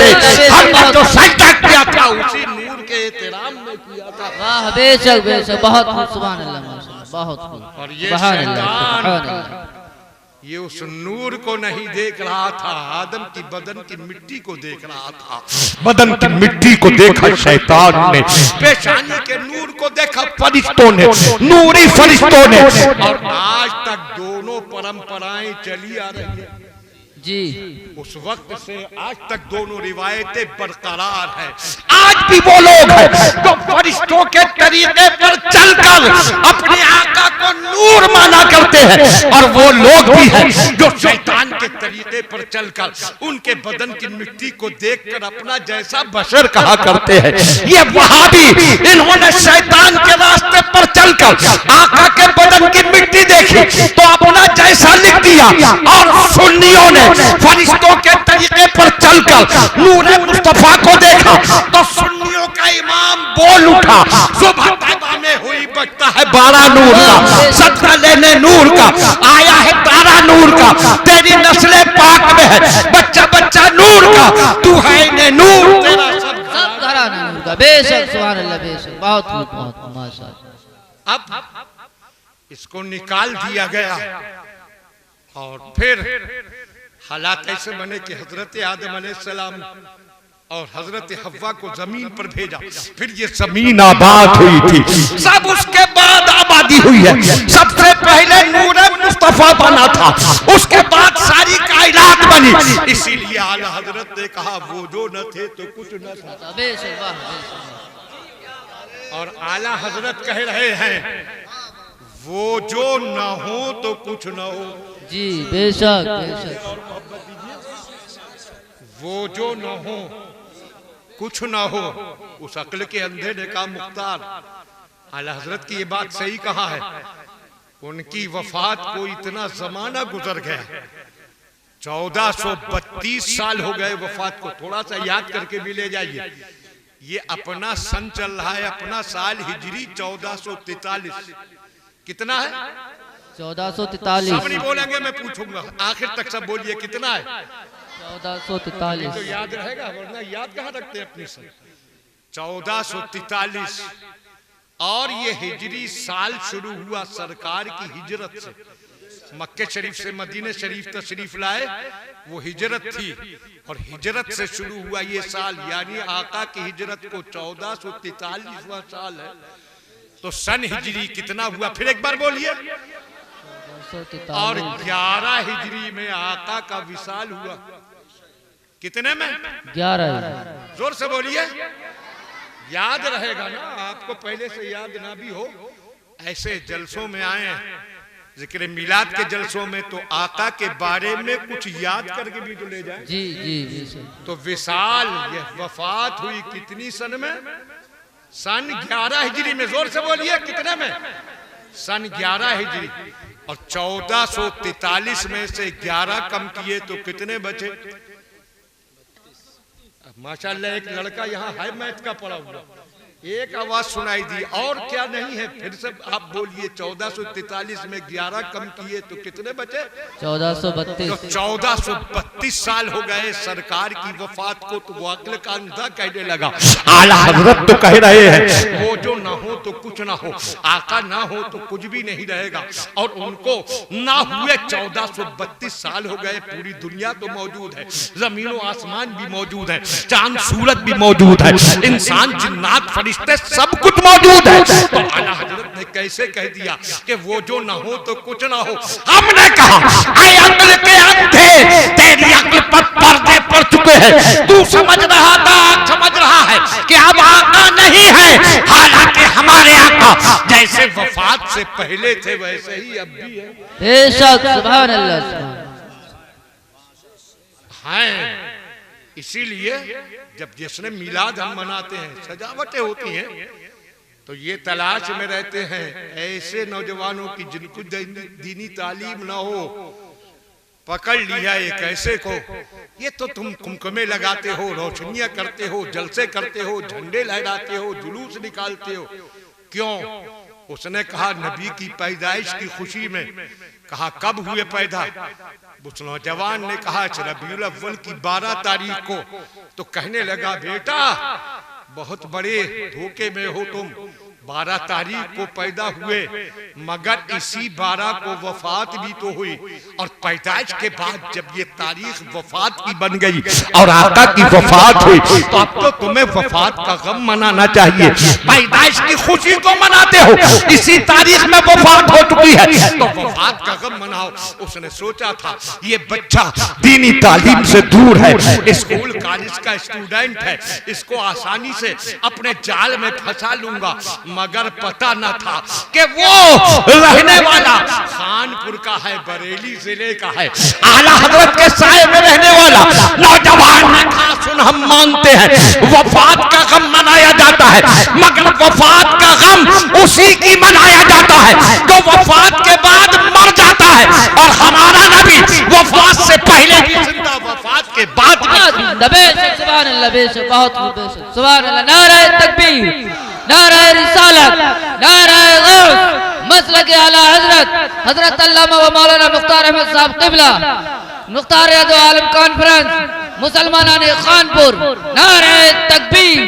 हमने जो सजदा किया था उसी नूर के एहतराम में किया था। वाह, बेशक बेशक, बहुत खूब, सुभान अल्लाह, बहुत खूब। और ये सुभान शैतान अल्लाह, सुभान अल्लाह। ये उस नूर को नहीं देख रहा था, आदम की बदन की मिट्टी को देख रहा था। बदन की मिट्टी को देखा शैतान ने, पेशानी के नूर को देखा फरिश्तों ने, नूरी फरिश्तों ने। और आज तक दोनों परंपराएं चली आ रही है जी। उस वक्त से आज तक दोनों रिवायतें बरकरार हैं। आज भी वो लोग हैं जो फरिश्तों के तरीके पर चलकर अपने आका को नूर माना करते हैं, और वो लोग भी हैं जो शैतान के तरीके पर चलकर उनके बदन की मिट्टी को देखकर अपना जैसा बशर कहा करते हैं। ये वहाबी, इन्होंने शैतान के रास्ते पर चलकर आका के बदन की मिट्टी देखी तो अपना जैसा लिख दिया, और सुन्नियों ने फरिश्तों के तरीके पर चलकर नूरे मुस्तफा को देखा तो सुन्नियों का इमाम बोल उठा, सुबह तैबा में हुई बचता है 12 नूर का, सदका लेने नूर का, आया है तारा नूर का, तेरी नस्लें पाक में है, बच्चा बच्चा नूर का, तू है इन्हें नूर, तेरा सब घराना नूर का। बेशक, सुभान अल्लाह, बेशक, बहुत खूब, बहुत खूब, माशाअल्लाह। अब इसको निकाल दिया गया, और फिर हालात ऐसे बने कि हजरत आदम अलैहिस्सलाम और हजरत हव्वा को जमीन पर भेजा, फिर ये जमीन आबाद हुई थी। सब उसके बाद आबादी हुई है। सबसे पहले नूरे मुस्तफा बना था, उसके बाद सारी कायनात बनी। इसीलिए आला हजरत ने कहा वो जो न थे तो कुछ न था। बेशक, वाह, बेशक। और आला हजरत कह रहे हैं वो जो न हो तो कुछ न हो। जी, बेशक बेशक। वो जो न हो कुछ ना हो, उस अक्ल के अंधे ने कहा मुख्तार, आला हजरत की ये बात सही कहा है। उनकी वफात को इतना जमाना गुजर गया, 1432 साल हो गए वफात को। थोड़ा सा याद करके भी ले जाइए, ये अपना सन चल रहा है, अपना साल हिजरी 1443। कितना है? 1443। सब नहीं बोलेंगे, मैं पूछूंगा आखिर तक, सब बोलिए कितना है? 1443। तो याद रहेगा, वरना याद कहाँ रखते हैं अपनी सन। 1443। और ये हिजरी साल शुरू हुआ सरकार की हिजरत से। मक्के शरीफ से मदीने शरीफ तशरीफ लाए, वो हिजरत थी, और हिजरत से शुरू हुआ ये साल, यानी आका की हिजरत को 1443वां साल है। तो सन हिजरी कितना हुआ? फिर एक बार बोलिए। और 11 हिजरी में आका का विसाल हुआ। कितने में? 11। जोर से बोलिए, याद रहेगा ना। आपको पहले से याद ना भी हो, ऐसे जलसों में आए, जिक्र मिलाद के जलसों में, तो आका के बारे में कुछ याद करके भी तो ले जाए। जी जी। तो विसाल, ये वफात हुई कितनी सन में? सन 11 हिजरी में। जोर से बोलिए, कितने में? सन 11 हिजरी। और 1443 में से 11 कम किए तो कितने बचे? माशाल्लाह एक लड़का यहाँ है मैथ का पढ़ा हुआ, एक आवाज सुनाई दी और क्या नहीं है। फिर से आप बोलिए 1443 में 11 कम किए तो कितने बचे? 1432। 1432 साल हो गए सरकार की वफात को, तो वो अक्ल का अंधा कहने लगा। आला हजरत तो कह रहे हैं वो जो ना हो तो कुछ ना हो, आका ना हो तो कुछ भी नहीं रहेगा। और उनको ना हुए 1432 साल हो गए। पूरी दुनिया तो मौजूद है, जमीन और आसमान भी मौजूद है, चांद सूरज भी मौजूद है, इंसान जिन्नात फरिश्ते सब कुछ मौजूद है। तो आला हजरत ने कैसे कह दिया कि वो जो ना हो तो कुछ ना हो। हमने कहा ऐ अक्ल के अंधे, तेरी अक्ल पर पर्दे पड़ चुके हैं। तू समझ रहा था, समझ रहा है कि अब आका नहीं है, हालांकि हमारे आका जैसे वफात से पहले थे वैसे ही अब भी है। बेशक, सुभान अल्लाह। हैं इसीलिए जब जश्न मिलाद हम मनाते हैं, सजावटें होती हैं, तो ये तलाश में रहते हैं ऐसे नौजवानों की जिनको दीनी तालीम ना हो। पकड़ लिया एक ऐसे को, ये तो तुम कुमकुमे लगाते हो, रोशनियां करते हो, जलसे करते हो, झंडे लहराते हो, जुलूस निकालते हो, क्यों? उसने कहा नबी की पैदाइश की खुशी में। कहा कब हुए पैदा? उस नौजवान ने कहा रबीउल अव्वल की 12 तारीख को। तो कहने लगा बेटा बहुत बड़े धोखे में हो तुम, 12 तारीख को पैदा हुए मगर इसी 12 को वफात भी तो हुई, और पैदाइश के बाद जब ये तारीख वफात की बन गई और आका की वफात हुई, तो अब तो तुम्हें वफात का गम मनाना चाहिए। पैदाइश की खुशी को मनाते हो, इसी तारीख में वफात हो चुकी है तो वफात का गम मनाओ। उसने सोचा था ये बच्चा दीनी तालीम से दूर है, स्कूल कॉलेज का स्टूडेंट है, इसको आसानी से अपने जाल में फंसा लूंगा, मगर पता न था कि वो रहने वाला खानपुर का है, बरेली जिले का है, आला हजरत के साए में रहने वाला। नौजवान ने कहा सुन हम मानते हैं वफात का गम मनाया जाता है, मगर वफात का गम उसी की मनाया जाता है जो वफात के बाद मर जाता है, और हमारा नबी वफात से पहले भी जिंदा, वफात के बाद बेशक, सुभान अल्लाह, बेशक, बहुत खूब, बेशक, सुभान अल्लाह। नारे तकबीर, नारे रिसालत, नारे गौस, मसलक आला हजरत हजरत अल्लामा व मौलाना मुख्तार अहमद साहब क़िबला, मुख्तार दो आलम कॉन्फ्रेंस मुसलमानान खानपुर। नारे तकबीर,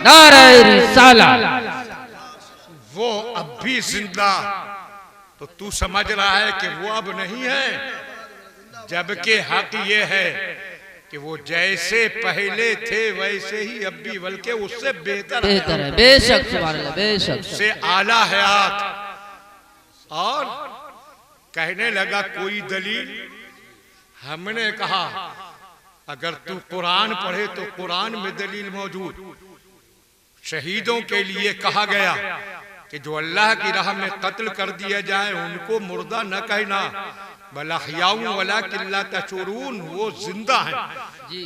नारे रिसालत। वो अब भी जिंदा, तो तू समझ रहा है कि वो अब नहीं है, जबकि हक ये है कि वो जैसे पहले थे वैसे ही अब भी, बल्कि उससे बेहतर है। बेशक, सुभान अल्लाह, बेशक, से आला हयात। और कहने लगा कोई दलील? हमने कहा अगर तू कुरान पढ़े तो कुरान में दलील मौजूद। शहीदों के लिए कहा गया कि जो अल्लाह की राह में कत्ल कर दिया जाए उनको मुर्दा न कहना, वला किल्ला तशुरून, वो जिंदा है,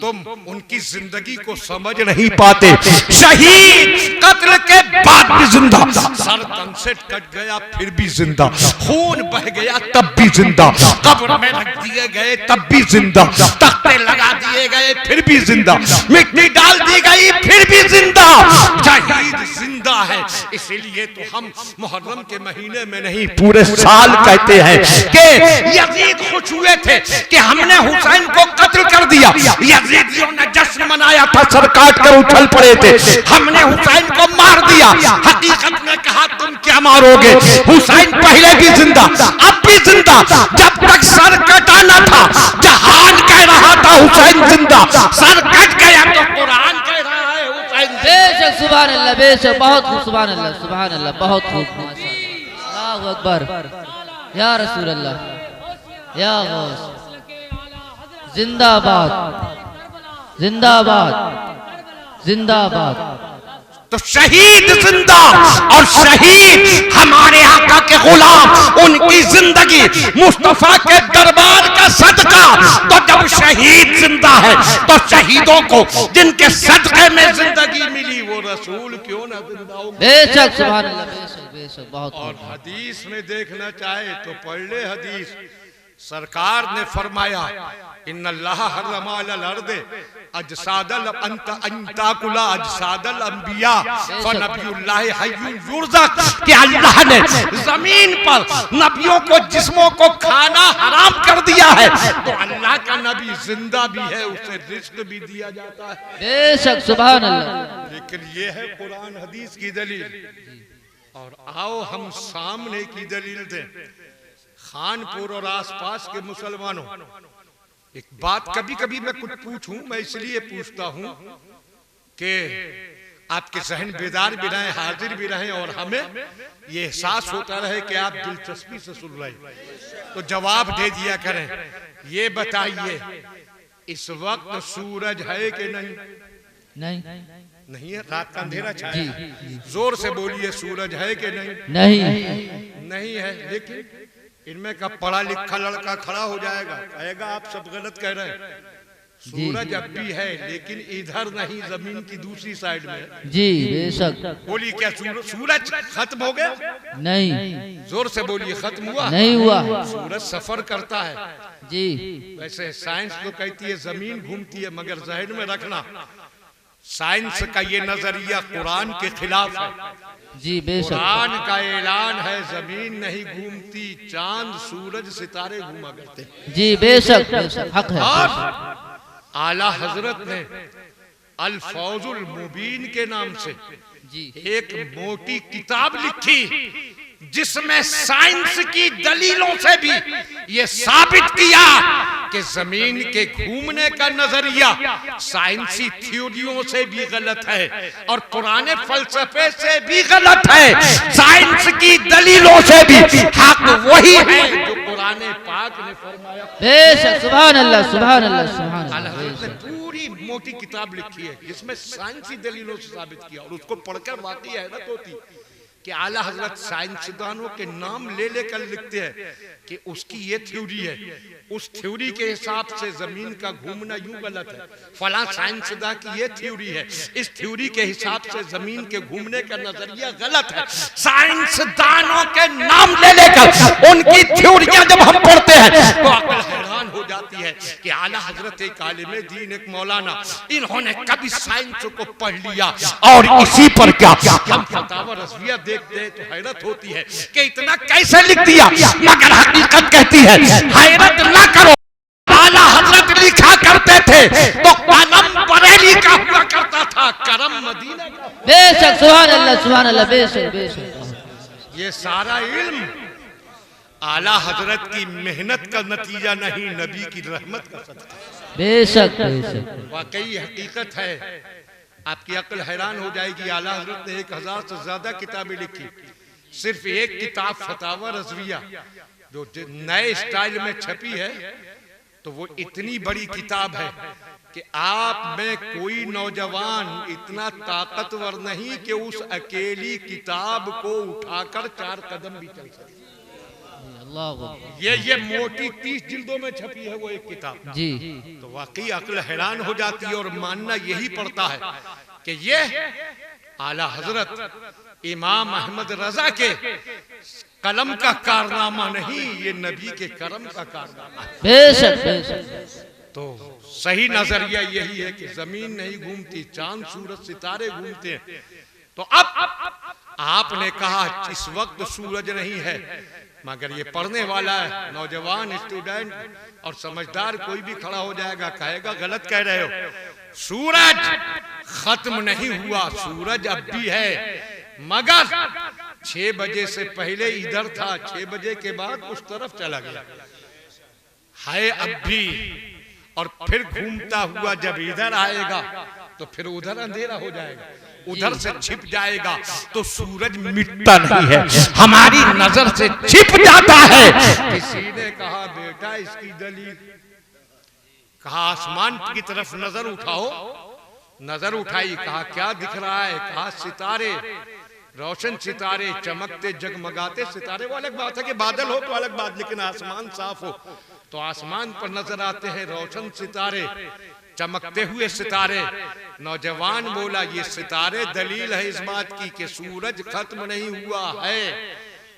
तुम उनकी जिंदगी को समझ नहीं पाते। शहीद कत्ल के बाद भी जिंदा, सर तन से कट गया फिर भी जिंदा, खून बह गया तब भी जिंदा, कब्र में रख दिए गए तब भी जिंदा, तख्ते लगा दिए गए फिर भी जिंदा, मिट्टी डाल दी गई फिर भी जिंदा। शहीद जिंदा है, इसीलिए तो हम मुहर्रम के महीने में नहीं पूरे साल कहते हैं कि यजीद खुश हुए थे कि हमने हुसैन को कत्ल कर दिया। यजीदियों ने जश्न मनाया था, सर काट कर उछल पड़े थे, हमने हुसैन को मार दिया। हकीकत में कहा तुम क्या मारोगे? हुसैन पहले भी जिंदा, अब भी जिंदा, जब तक सर कटाना था जहान कह रहा था हुसैन जिंदा, सर कट गया तो कुरान कह रहा है हुसैन। बेशक, सुभान अल्लाह, बेशक, बहुत खूब, सुभान अल्लाह, सुभान अल्लाह, बहुत खूब, अल्लाहु अकबर, या रसूल अल्लाह, या गौस, जिंदाबाद, जिंदाबाद, जिंदाबाद। तो शहीद जिंदा, और शहीद हमारे आका के गुलाम, उनकी जिंदगी मुस्तफा के दरबार का सदका। तो जब शहीद जिंदा है तो शहीदों को जिनके सदके में जिंदगी मिली वो रसूल क्यों ना जिंदा हो? बेशक, सुभान अल्लाह, बेशक, बेशक, बहुत। और हदीस में देखना चाहे तो पढ़ ले हदीस, सरकार ने फरमाया इन्नल्लाह हर्रमा अलल अर्दे अजसादल अंताकुला अजसादल अंबिया फनबियुल्लाह हय्युन युरज़क, कि अल्लाह ने जमीन पर नबियों को जिस्मों को खाना हराम कर दिया है, तो अल्लाह का नबी जिंदा भी है, उसे रिज़्क भी दिया जाता है। बेशक सुभान अल्लाह। लेकिन ये है कुरान हदीस की दलील। और आओ हम सामने की दलील दें। खानपुर और आसपास के मुसलमानों, एक बात कभी कभी मैं कुछ पूछूं, मैं इसलिए पूछता हूं कि आपके जहन बेदार भी रहें, हाजिर भी रहें, और हमें ये एहसास होता रहे कि आप दिलचस्पी से सुन रहे हैं, तो जवाब दे दिया करें। ये बताइए इस वक्त सूरज है कि नहीं? नहीं नहीं है, रात का अंधेरा छाया है। जोर से बोलिए, सूरज है कि नहीं? नहीं नहीं है। लेकिन इनमें का पढ़ा लिखा लड़का खड़ा हो जाएगा, कहेगा आप सब गलत कह रहे हैं, सूरज अब भी है लेकिन इधर नहीं, जमीन की दूसरी साइड में। जी बेशक। बोलिए क्या सूरज खत्म हो गया? नहीं। जोर से बोलिए, खत्म हुआ? नहीं हुआ। सूरज सफर करता है। जी वैसे साइंस तो कहती है जमीन घूमती है, मगर जहन में रखना साइंस का ये नजरिया कुरान के खिलाफ है। जी बेशक। कुरान का ऐलान है जमीन नहीं घूमती, चांद सूरज सितारे घूमा करते। जी बेशक बेशक, हक है। और आला हजरत ने अल फौजुल मुबीन के नाम से जी एक मोटी किताब लिखी, जिसमें साइंस की दलीलों से भी ये साबित किया कि जमीन के घूमने का नजरिया साइंसी थ्योरियों से भी गलत है और पुराने फलसफे से भी गलत है। साइंस की दलीलों से भी हक वही है जो कुरान पाक ने फरमाया। बेशक सुभान अल्लाह सुभान अल्लाह सुभान आला अल्लाह। हज़रत ने पूरी मोटी किताब लिखी है जिसमें साइंसी दलीलों से साबित किया, और उसको पढ़कर वाकई हैरत होती कि आला हजरत साइंसदानों के नाम ले लेकर लिखते हैं कि उसकी ये थ्योरी है, उस थ्योरी के हिसाब से जमीन का घूमना यूं गलत है, फला साइंसदा की ये थ्योरी है, इस थ्योरी के हिसाब से जमीन के घूमने का नजरिया गलत है। साइंसदानों के नाम ले लेकर उनकी थ्योरियां जब हम पढ़ते हैं तो अक्ल हैरान हो जाती है कि आला हजरत एक आलिम दीन, एक मौलाना, इन्होंने कभी साइंस को पढ़ लिया और इसी पर क्या हम फतावा रज़विया देखते हैं तो हैरत होती है कि इतना कैसे लिख दिया, मगर हकीकत कहती है हैरत ना करो। आला हजरत लिखा करते थे तो कलम बरेली का हुआ करता था, करम मदीना का। बेशक सुभान अल्लाह बेशक बेशक। ये सारा इल्म आला हजरत की मेहनत का नतीजा नहीं, नबी की रहमत का सदका। बेशक बेशक वाकई हकीकत है, आपकी अक्ल हैरान हो जाएगी। आला हजरत ने 1000 से ज्यादा किताबें लिखी, सिर्फ एक किताब फतावा रज़विया जो नए स्टाइल में छपी है, तो वो इतनी बड़ी किताब है कि आप में कोई नौजवान इतना ताकतवर नहीं कि उस अकेली किताब को उठाकर 4 कदम भी चल सके। ये मोटी 30 जिल्दों में छपी है वो एक किताब जी। तो वाकई अक्ल हैरान हो जाती है और मानना यही पड़ता है कि ये आला हजरत इमाम अहमद रजा के कलम का कारनामा नहीं, ये नबी के करम का कारनामा है। बेशक बेशक। तो सही नजरिया यही है कि जमीन नहीं घूमती, चांद सूरज सितारे घूमते हैं। तो अब आपने कहा इस वक्त सूरज नहीं है, मगर ये पढ़ने वाला है नौजवान स्टूडेंट और समझदार कोई भी खड़ा हो जाएगा, कहेगा गलत कह रहे हो, सूरज खत्म नहीं हुआ, सूरज अब भी है, मगर 6 बजे से पहले इधर था, 6 बजे के बाद उस तरफ चला गया है अब भी, और फिर घूमता हुआ जब इधर आएगा तो फिर उधर अंधेरा हो जाएगा, उधर से छिप जाएगा, तो सूरज मिटता नहीं है, हमारी नजर से छिप जाता है। किसी ने कहा बेटा इसकी दलील, कहा आसमान की तरफ नजर उठाओ, नजर उठाई, कहा क्या दिख रहा है, कहा सितारे, रोशन सितारे चमकते जगमगाते सितारे। वो अलग बात है कि बादल हो तो अलग बात, लेकिन आसमान साफ हो तो आसमान पर नजर आते हैं रोशन सितारे, चमकते हुए सितारे। नौजवान बोला ये सितारे दलील है इस बात की कि सूरज खत्म नहीं हुआ है,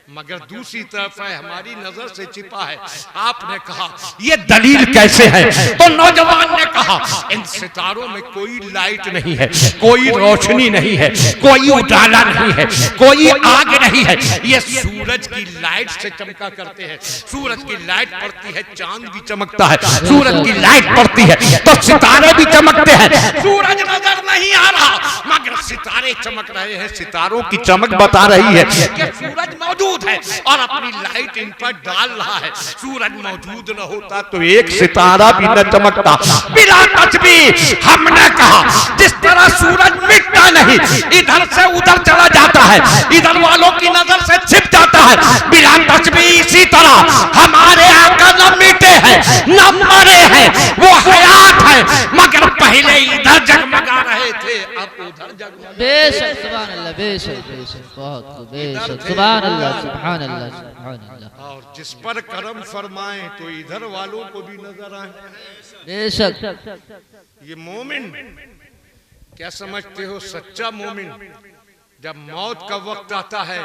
मगर दूसरी तरफ है हमारी नजर से छिपा है। आपने कहा ये दलील कैसे है? तो नौजवान ने कहा इन सितारों में कोई लाइट नहीं है, कोई रोशनी नहीं है, कोई उजाला नहीं है, कोई आग नहीं है। ये सूरज की लाइट से चमका करते हैं। सूरज की लाइट पड़ती है, चांद भी चमकता है। सूरज की लाइट पड़ती है तो सितारे भी चमकते हैं। सूरज नजर नहीं आ रहा मगर सितारे चमक रहे हैं। सितारों की चमक बता रही है कि सूरज मौजूद है और अपनी लाइट इन पर डाल रहा है। सूरज मौजूद न होता तो एक सितारा भी न चमकता। बिला तस्बीह हमने कहा जिस तरह सूरज मिटता नहीं, इधर से उधर चला जाता है, इधर वालों की नजर से छिप जाता है, बिला तस्बीह इसी तरह हमारे आका न मिटे हैं न मरे हैं, वो हयात है मगर पहले इधर जगमगा रहे थे, अब उधर जगमगा। बेशक सुभान अल्लाह, बेशक बेशक, बहुत खूब, बेशक सुभान अल्लाह, सुभान अल्लाह, सुभान अल्लाह। और जिस पर करम फरमाए तो इधर वालों को भी नजर आए। बेशक ये मोमिन क्या समझते हो? सच्चा मोमिन जब मौत का वक्त आता है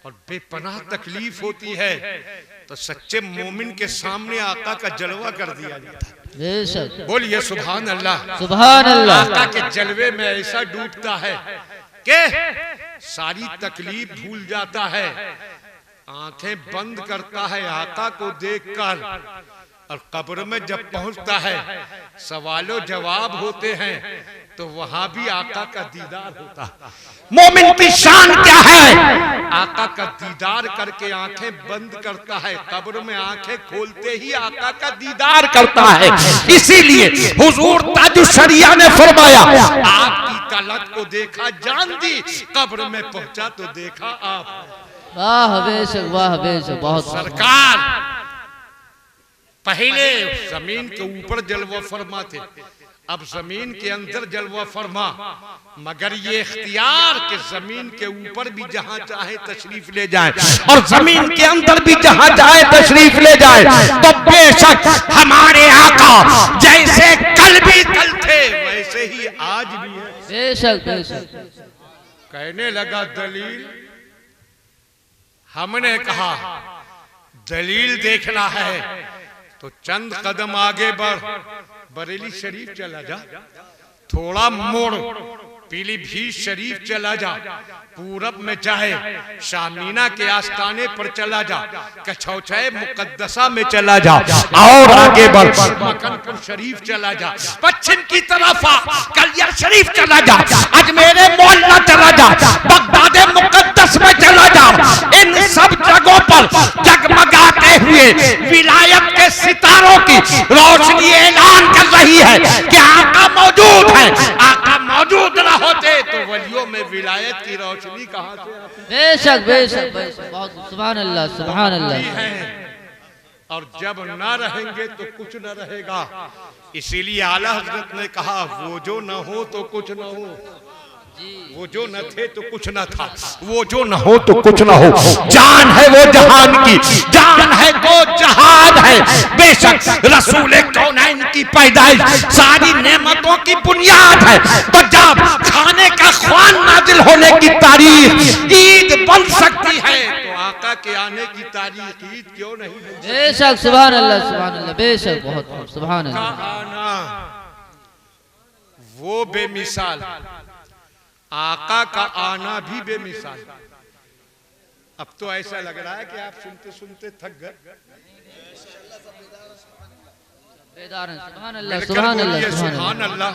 और बेपनाह तकलीफ होती है तो सच्चे मोमिन के सामने आका का जलवा कर दिया जाता है। बेशक बोलिए सुभान अल्लाह, सुभान अल्लाह। आका के जलवे में ऐसा डूबता है कि सारी तकलीफ भूल जाता है, आंखें बंद करता है आका को देखकर। और कब्र में जब पहुंचता है सवालों जवाब होते हैं तो वहां भी आका का दीदार होता है। मोमिन की शान क्या है? आका का दीदार करके आंखें बंद करता है, कब्र में आंखें खोलते ही आका का दीदार करता है। इसीलिए हुजूर ताजुशरिया ने फरमाया आपकी तलत को देखा जान दी, कब्र में पहुंचा तो देखा आप। वाह बेशक, वाह बेशक, बहुत सरकार पहले जमीन के ऊपर जलवा फरमा थे, अब जमीन के अंदर जलवा फरमा, मगर ये इख्तियार के जमीन के ऊपर भी जहां चाहे तशरीफ ले जाए और जमीन के अंदर भी जहां चाहे तशरीफ ले जाए। तो बेशक हमारे आका जैसे कल भी कल थे वैसे ही आज भी है। बेशक बेशक। कहने लगा दलील, हमने कहा दलील देखना है तो चंद कदम आगे बढ़, बरेली शरीफ चला जा, थोड़ा मोड़ पीलीभीत शरीफ चला जा, पूरब में चाहे शामीना के आस्ताने पर चला जा, कछौछे मुकद्दसा में चला जा और आगे बढ़ मकनपुर शरीफ चला जा, पश्चिम की तरफ कलियर शरीफ चला जा, अजमेरे मोहल्ला चला जा, बगदादे मुकद्दस में चला जा। इन सब जगहों पर जगमगाते हुए विलायत के सितारों की रोशनी ऐलान कर रही है कि आका मौजूद है। आका मौजूद न होते तो वलियों में विलायत की रोशनी कहां से आती? बेशक बेशक बेशक, बहुत सुभान अल्लाह, सुभान अल्लाह। और जब न रहेंगे तो कुछ न रहेगा। इसीलिए आला हजरत ने कहा वो जो न हो तो कुछ न हो, वो जो न थे तो कुछ न था, वो जो न हो तो कुछ न हो। जान है वो जहान की, जान है वो जहान है। बेशक रसूल कौनैन की पैदाइश सारी नेमतों की बुनियाद है। तो जब खाने का ख्वान नाजिल होने की तारीख ईद बन सकती है तो आका के आने की तारीख ईद क्यों नहीं बन सकती? बेशक सुभान अल्लाह, सुभान अल्लाह, बेशक, बहुत सुभान अल्लाह। आना वो बेमिसाल, आका का आना भी बेमिसाल। अब तो ऐसा लग रहा है कि आप सुनते सुनते थक गए। सुभान अल्लाह, सुभान अल्लाह, सुभान अल्लाह,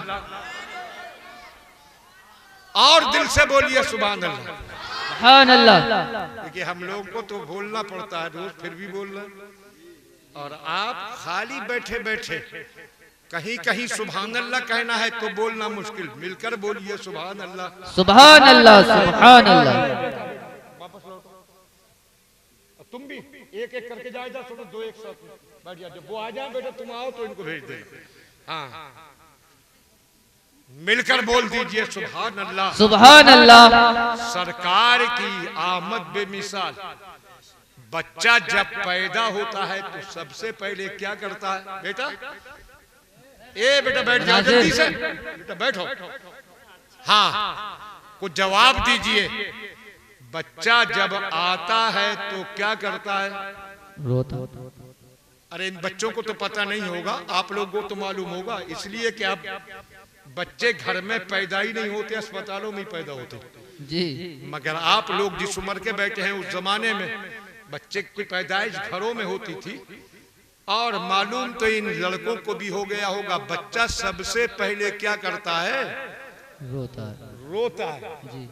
और दिल से बोलिए सुभान अल्लाह, सुभान अल्लाह। देखिए हम लोग को तो बोलना पड़ता है रोज, फिर भी बोलना, और आप खाली बैठे बैठे कहीं कहीं सुभान अल्लाह कहना है तो बोलना मुश्किल। मिलकर बोलिए सुभान अल्लाह, सुभान अल्लाह, सुभान अल्लाह। तुम भी एक एक करके जाए जा, सुनो दो एक साथ बैठ जा, जब वो आ जाए बेटा तुम आओ तो इनको भेज दे। हाँ मिलकर बोल दीजिए सुभान अल्लाह, सुभान अल्लाह। सरकार की आमद बेमिसाल। बच्चा जब पैदा होता है तो सबसे पहले क्या करता है? बेटा ए बेटा बैठ जाओ जल्दी से, बेटा बैठो, हाँ कुछ जवाब दीजिए। बच्चा जब आता है तो क्या करता है? रोता। अरे इन बच्चों को तो पता नहीं होगा, आप लोगों को तो मालूम होगा, इसलिए कि आप बच्चे घर में पैदा ही नहीं होते, अस्पतालों में ही पैदा होते जी। मगर आप लोग जिस उम्र के बैठे हैं, उस जमाने में बच्चे की पैदाइश घरों में होती थी। और मालूम तो इन लड़कों को भी हो गया होगा, बच्चा सबसे पहले क्या करता है? रोता है। रोता है जी।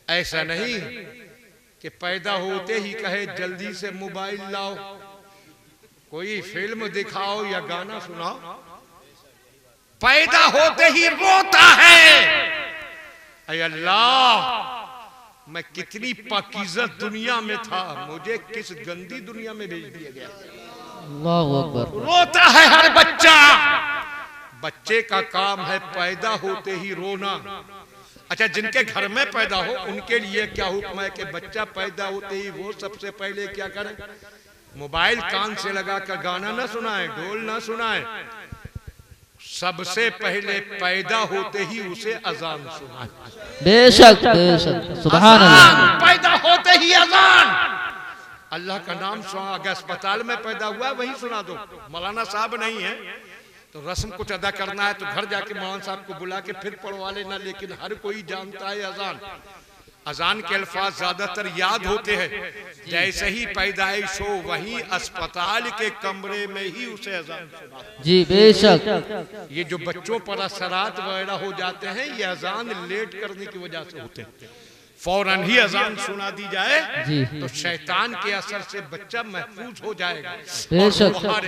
ऐसा नहीं कि पैदा होते ही कहे जल्दी से मोबाइल लाओ, कोई फिल्म दिखाओ या गाना सुनाओ। पैदा होते ही रोता है। अय अल्लाह, मैं कितनी पाकीज़ा दुनिया में था, मुझे किस गंदी दुनिया में भेज दिया गया। अल्लाहु अकबर। रोता है हर बच्चा। बच्चे का काम है पैदा होते ही रोना। अच्छा, जिनके घर में पैदा हो उनके लिए क्या हुक्म है कि बच्चा पैदा होते ही वो सबसे पहले क्या करें? मोबाइल कान से लगाकर गाना ना सुनाए, ढोल ना सुनाए, सबसे पहले पैदा होते ही उसे अजान सुनाए। बेशक बेशक, सुभान अल्लाह। पैदा होते ही अजान, अल्लाह का नाम सुना। अगर अस्पताल में पैदा हुआ वहीं सुना दो। मौलाना साहब नहीं है तो रस्म कुछ अदा करना है तो घर जाके मौलाना साहब को बुला के फिर पढ़वा लेना, लेकिन हर कोई जानता है अजान। अजान के अल्फाज ज्यादातर याद होते हैं। जैसे ही पैदाइश हो वहीं अस्पताल के कमरे में ही उसे अजान सुना। जी बेशक। ये जो बच्चों पर असरात वगैरह हो जाते हैं, ये अजान लेट करने की वजह से होते हैं। फौरन ही अजान सुना दी जाए तो शैतान के असर से बच्चा महफूज हो जाएगा। और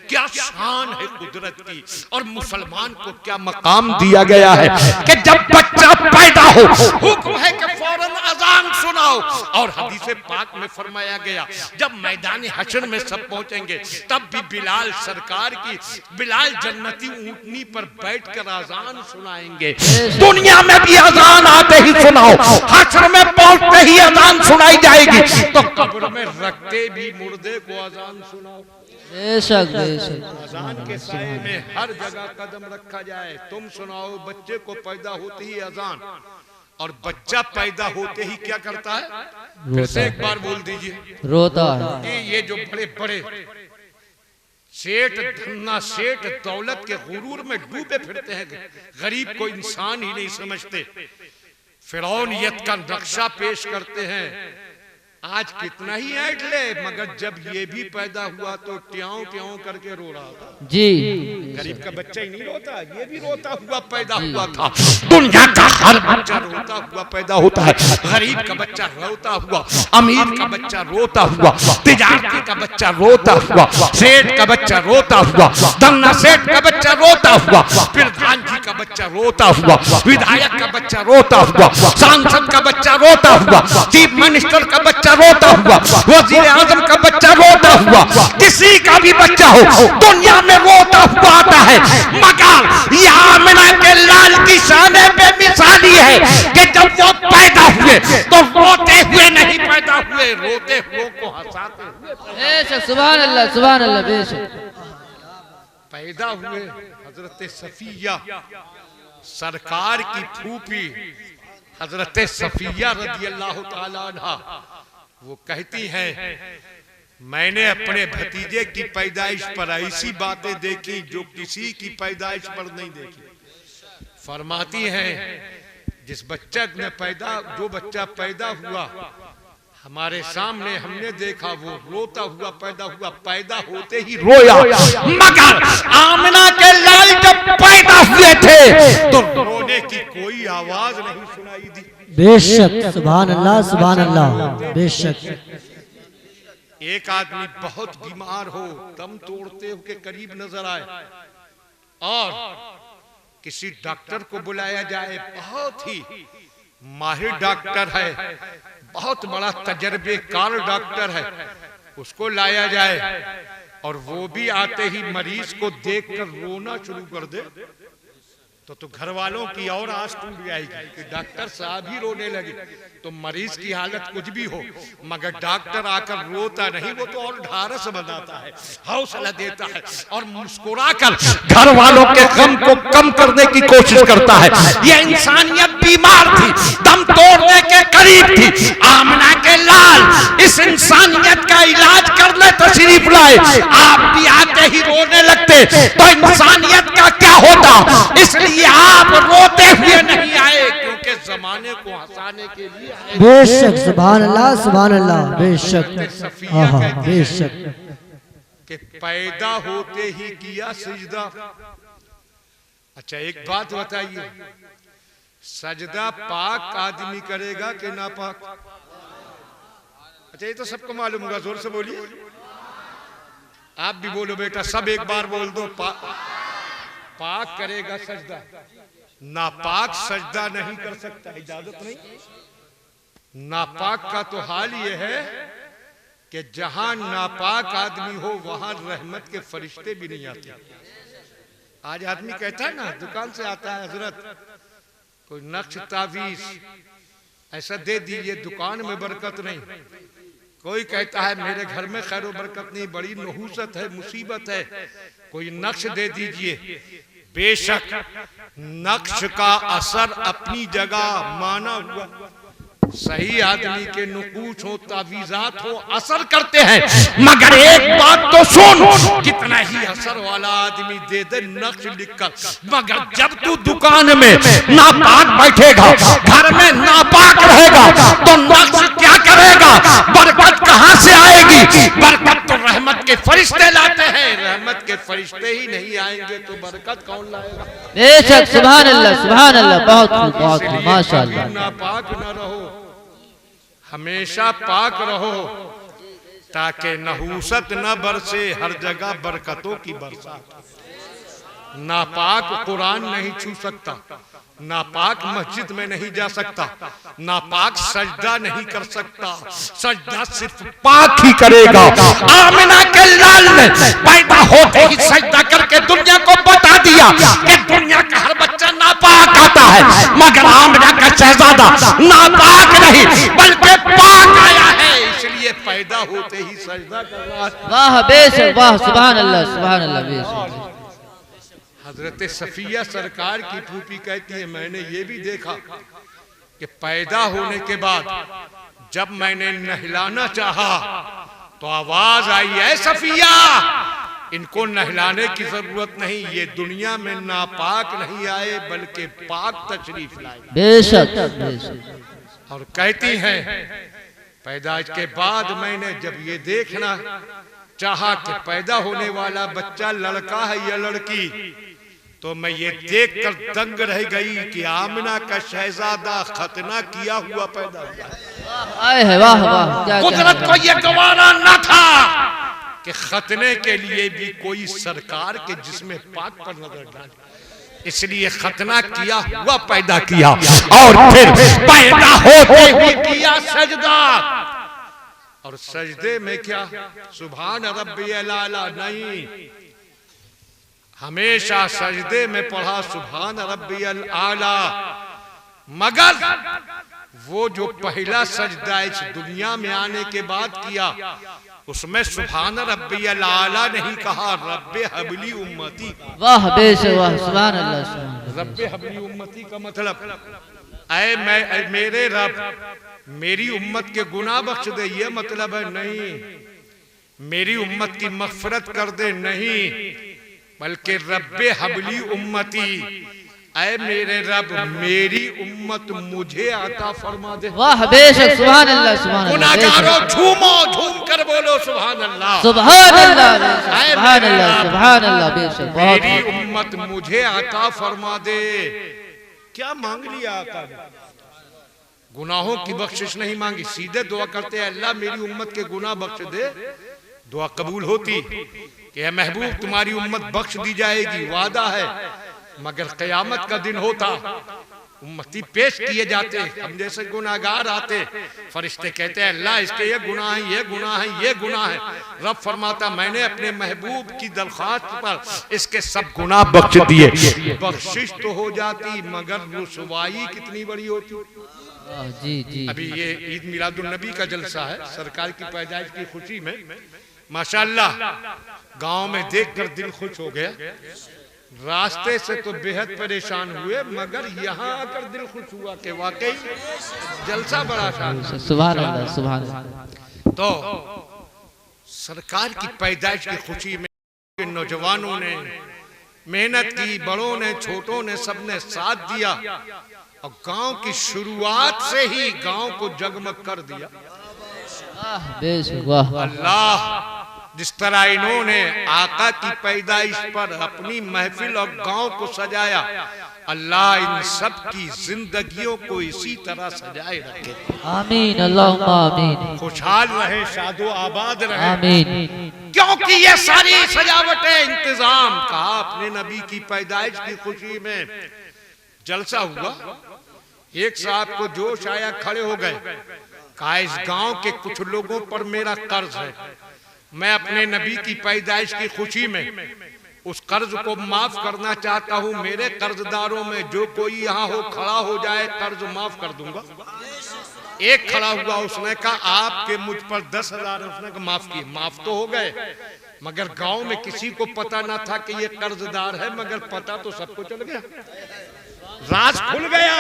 क्या शान है कुदरत की, और मुसलमान को क्या मकाम दिया गया है कि जब बच्चा पैदा हो हुक्म है कि फौरन अजान सुनाओ। और हदीस पाक में फरमाया गया, जब मैदान हशर में सब पहुंचेंगे तब भी बिलाल सरकार की, बिलाल जन्नती ऊंटनी पर बैठकर अजान सुनाएंगे। दुनिया में भी अजान आते ही सुनाओ, हशर में पहुंचते ही अजान सुनाई जाएगी, तो कब्र में रखते भी मुर्दे को अजान सुनाओ। बेशक बेशक। अजान के साए में हर जगह कदम रखा जाए। तुम सुनाओ, बच्चे को पैदा होते ही अजान, और बच्चा पैदा होते ही क्या करता है? फिर से एक बार बोल दीजिए। रोता है। कि ये जो बड़े बड़े सेठ, धन्ना सेठ दौलत के गुरूर में डूबे फिरते हैं, गरीब को इंसान ही नहीं समझते, फिरौनियत का नक्शा पेश करते हैं। आज कितना ही ऐट ले, मगर जब ये भी पैदा हुआ तो ट्याऊ ट्याऊ करके रो रहा था। जी। गरीब का बच्चा ही नहीं रोता, ये भी रोता हुआ पैदा हुआ था। दुनिया का हर बच्चा रोता हुआ पैदा होता है। गरीब का बच्चा रोता हुआ, अमीर का बच्चा रोता हुआ, तिजारती का बच्चा रोता हुआ, सेठ का बच्चा रोता हुआ, धन्ना सेठ का बच्चा रोता हुआ, प्रधान जी का बच्चा रोता हुआ, विधायक का बच्चा रोता हुआ, सांसद का बच्चा रोता हुआ, चीफ मिनिस्टर का बच्चा रोता हुआ, वजीर आजम का बच्चा रोता हुआ, किसी का भी बच्चा हो दुनिया में रोता हुआ आता है। मगर यहाँ आमिना के लाल की शान बेमिसाली है कि जब वो पैदा हुए तो रोते हुए नहीं पैदा हुए, रोते हुए को हंसाते हुए बेशक, सुभान अल्लाह सुभान अल्लाह। बेशक पैदा हुए। हजरत सफिया सरकार की फूफी हजरत सफिया रजी अल्लाह ताला अन्हा, वो कहती हैं, मैंने अपने भतीजे की पैदाइश पर ऐसी बातें देखी जो किसी की पैदाइश पर नहीं देखी। फरमाती हैं, जिस बच्चा ने जो बच्चा पैदा हुआ हमारे सामने हमने देखा, वो रोता हुआ पैदा होते ही रोया। मगर आमिना के लाल जब पैदा हुए थे तो रोने की कोई आवाज नहीं सुनाई दी। बेशक, सुभान अल्लाह सुभान अल्लाह। बेशक। एक आदमी बहुत बीमार हो, दम तोड़ते हो के करीब नजर आए और किसी डॉक्टर को बुलाया जाए, बहुत ही माहिर डॉक्टर है, बहुत बड़ा तजर्बेकार डॉक्टर है, उसको लाया जाए और वो भी आते ही मरीज को देखकर रोना शुरू कर दे तो घर वालों की और आस टूट जाएगी कि डॉक्टर साहब ही रोने लगे। तो मरीज की हालत कुछ भी हो, मगर डॉक्टर आकर रोता नहीं, वो तो और ढारस बनाता है, हौसला देता है और मुस्कुराकर घर वालों के गम को कम करने की कोशिश करता है। ये इंसानियत बीमार थी, दम तोड़ने के करीब थी। आमिना है, आप भी आते ही रोने लगते तो इंसानियत का क्या होता। इसलिए आप रोते हुए नहीं आए, क्योंकि जमाने को हंसाने के लिए आए। बेशक सुभान अल्लाह सुभान अल्लाह। बेशक आहा बेशक कि पैदा होते ही किया सजदा। अच्छा एक बात बताइए, सजदा पाक आदमी करेगा कि नापाक? अच्छा ये तो सबको मालूम होगा, जोर से बोलिए। आप भी बोलो बेटा, सब एक बार बोल दो। पाक करेगा सजदा, नापाक सजदा नहीं कर सकता, इजाजत नहीं। नापाक का तो हाल ये है कि जहां नापाक आदमी हो वहां रहमत के फरिश्ते भी नहीं आते। आज आदमी कहता है ना, दुकान से आता है, हजरत कोई नक्श तावीज ऐसा दे दीजिए, दुकान में बरकत नहीं। कोई कहता है मेरे घर में खैर बरकत नहीं, बड़ी नहूसत है, मुसीबत है, कोई नक्श दे दीजिए। बेशक नक्श का असर अपनी जगह माना हुआ, सही आदमी के नुकूश हो, तावीज़ात हो, असर करते हैं। मगर एक बात तो सुन, कितना ही असर वाला आदमी दे दे नक्श लिखकर, मगर जब तू दुकान में नापाक बैठेगा, घर में नापाक रहेगा, तो नक्श क्या करेगा? बरकत कहां से आएगी? बरकत तो रहमत के फरिश्ते लाते हैं। रहमत के फरिश्ते ही नहीं आएंगे तो बरकत कौन लाएगा? बेशक सुभान अल्लाह सुभान अल्लाह। बहुत माशाअल्लाह। नापाक न रहो, हमेशा पाक रहो, ताकि नहूसत न बरसे, हर जगह बरकतों की बरसात। नापाक कुरान नहीं छू सकता, नापाक मस्जिद में नहीं जा सकता, नापाक सजदा नहीं कर सकता, सजदा सिर्फ पाक ही करेगा। आमिना के लाल ने पैदा होते ही सजदा करके दुनिया को बता दिया कि दुनिया का हर बच्चा नापाक आता है, मगर आमिना का शहजादा नापाक नहीं बल्कि पाक आया है, इसलिए पैदा होते ही सजदा कर रहा है। वाह बेशक वाह सुभान अल्लाह सुभान अल्लाह। बेशक हजरत सफिया सरकार की फूफी कहती है, मैंने ये भी देखा कि पैदा होने के बाद जब मैंने नहलाना चाहा तो आवाज आई, है सफिया इनको नहलाने की जरूरत नहीं, ये दुनिया में नापाक नहीं आए बल्कि पाक तशरीफ लाए। बेशक बेशक। और कहती हैं पैदाइश के बाद मैंने जब ये देखना चाहा कि पैदा होने वाला बच्चा लड़का है या लड़की, तो मैं ये देखकर दंग रह गई कि आमिना का शहजादा खतना किया हुआ पैदा हुआ। आए है वाह वाह। कुदरत को ये गवारा न था कि खतने के लिए भी कोई सरकार के जिसमें पाक पर नजर डाले, इसलिए खतना किया हुआ पैदा किया और फिर पैदा होते हुए किया सजदा। और सजदे में क्या सुभान रब्बियल आला नहीं, हमेशा सजदे में पढ़ा सुभान रब्बियल आला, मगर वो जो पहला सजदा इस दुनिया में आने के बाद किया उसमें सुभान रब्बियल आला नहीं कहा, रब्बे हबली उम्मती। वाह बेशक वाह सुभान अल्लाह। रब्बे हबली उम्मती का मतलब ऐ मेरे रब मेरी उम्मत के गुनाह बख्श दे, ये मतलब है नहीं, मेरी उम्मत की मग़फ़िरत कर दे नहीं, बल्कि रब्बे हबली उम्मती, ऐ मेरे रब मेरी उम्मत मुझे अता फरमा दे। वाह बेशक सुभान अल्लाह सुभान अल्लाह। गुनाहगारों झूमो, झूम कर बोलो सुभान अल्लाह सुभान अल्लाह सुभान अल्लाह सुभान अल्लाह। बेशक मेरी उम्मत मुझे अता फरमा दे। क्या मांग लिया आका ने? गुनाहों की बख्शिश नहीं मांगी, सीधे दुआ करते हैं अल्लाह मेरी उम्मत के गुनाह बख्श दे। दुआ कबूल होती कि है महबूब तुम्हारी उम्मत बख्श दी जाएगी, वादा है, मगर क़यामत का दिन होता उम्मती पेश किए जाते, हम जैसे गुनाहगार आते, फरिश्ते कहते हैं अल्लाह इसके ये गुनाह है, ये गुनाह है, ये गुनाह है। रब फरमाता मैंने अपने महबूब की दरख्वास्त पर इसके सब गुनाह बख्श दिए। बख्शिश तो हो जाती मगर रुसवाई कितनी बड़ी होती। जी जी। अभी ये ईद मिलादुन नबी का जलसा है, सरकार की पैदाइश की खुशी में माशाअल्लाह गांव में देखकर दिल खुश हो गया। रास्ते से तो बेहद परेशान हुए मगर यहाँ आकर दिल खुश हुआ कि वाकई जलसा बड़ा शान। सुभान अल्लाह सुभान अल्लाह। तो सरकार की पैदाइश की खुशी में नौजवानों ने मेहनत की, बड़ों ने छोटों ने सबने साथ दिया और गांव की शुरुआत से ही गांव को जगमग कर दिया। अल्लाह जिस तरह इन्होंने आका की पैदाइश पर अपनी महफिल और गांव को सजाया, अल्लाह इन सब की जिंदगियों को इसी तरह सजाए रखे। आमीन, अल्लाहुम्मा आमीन। खुशहाल रहे, शादो आबाद रहे। आमीन। क्योंकि ये सारी सजावटें इंतजाम कहा अपने नबी की पैदाइश की खुशी में जलसा हुआ। एक साहब को जोश आया, खड़े हो गए, कहा इस गांव के कुछ लोगों पर मेरा कर्ज है, मैं अपने नबी की पैदाइश की खुशी में उस कर्ज को माफ करना चाहता हूं। मेरे कर्जदारों में जो कोई यहाँ हो खड़ा हो जाए, कर्ज माफ कर दूंगा। एक खड़ा हुआ, उसने कहा आपके मुझ पर 10,000 है। उसने कहा माफ किए। माफ तो हो गए, मगर गांव में किसी को पता ना था कि ये कर्जदार है, मगर पता तो सबको चल गया, राज खुल गया।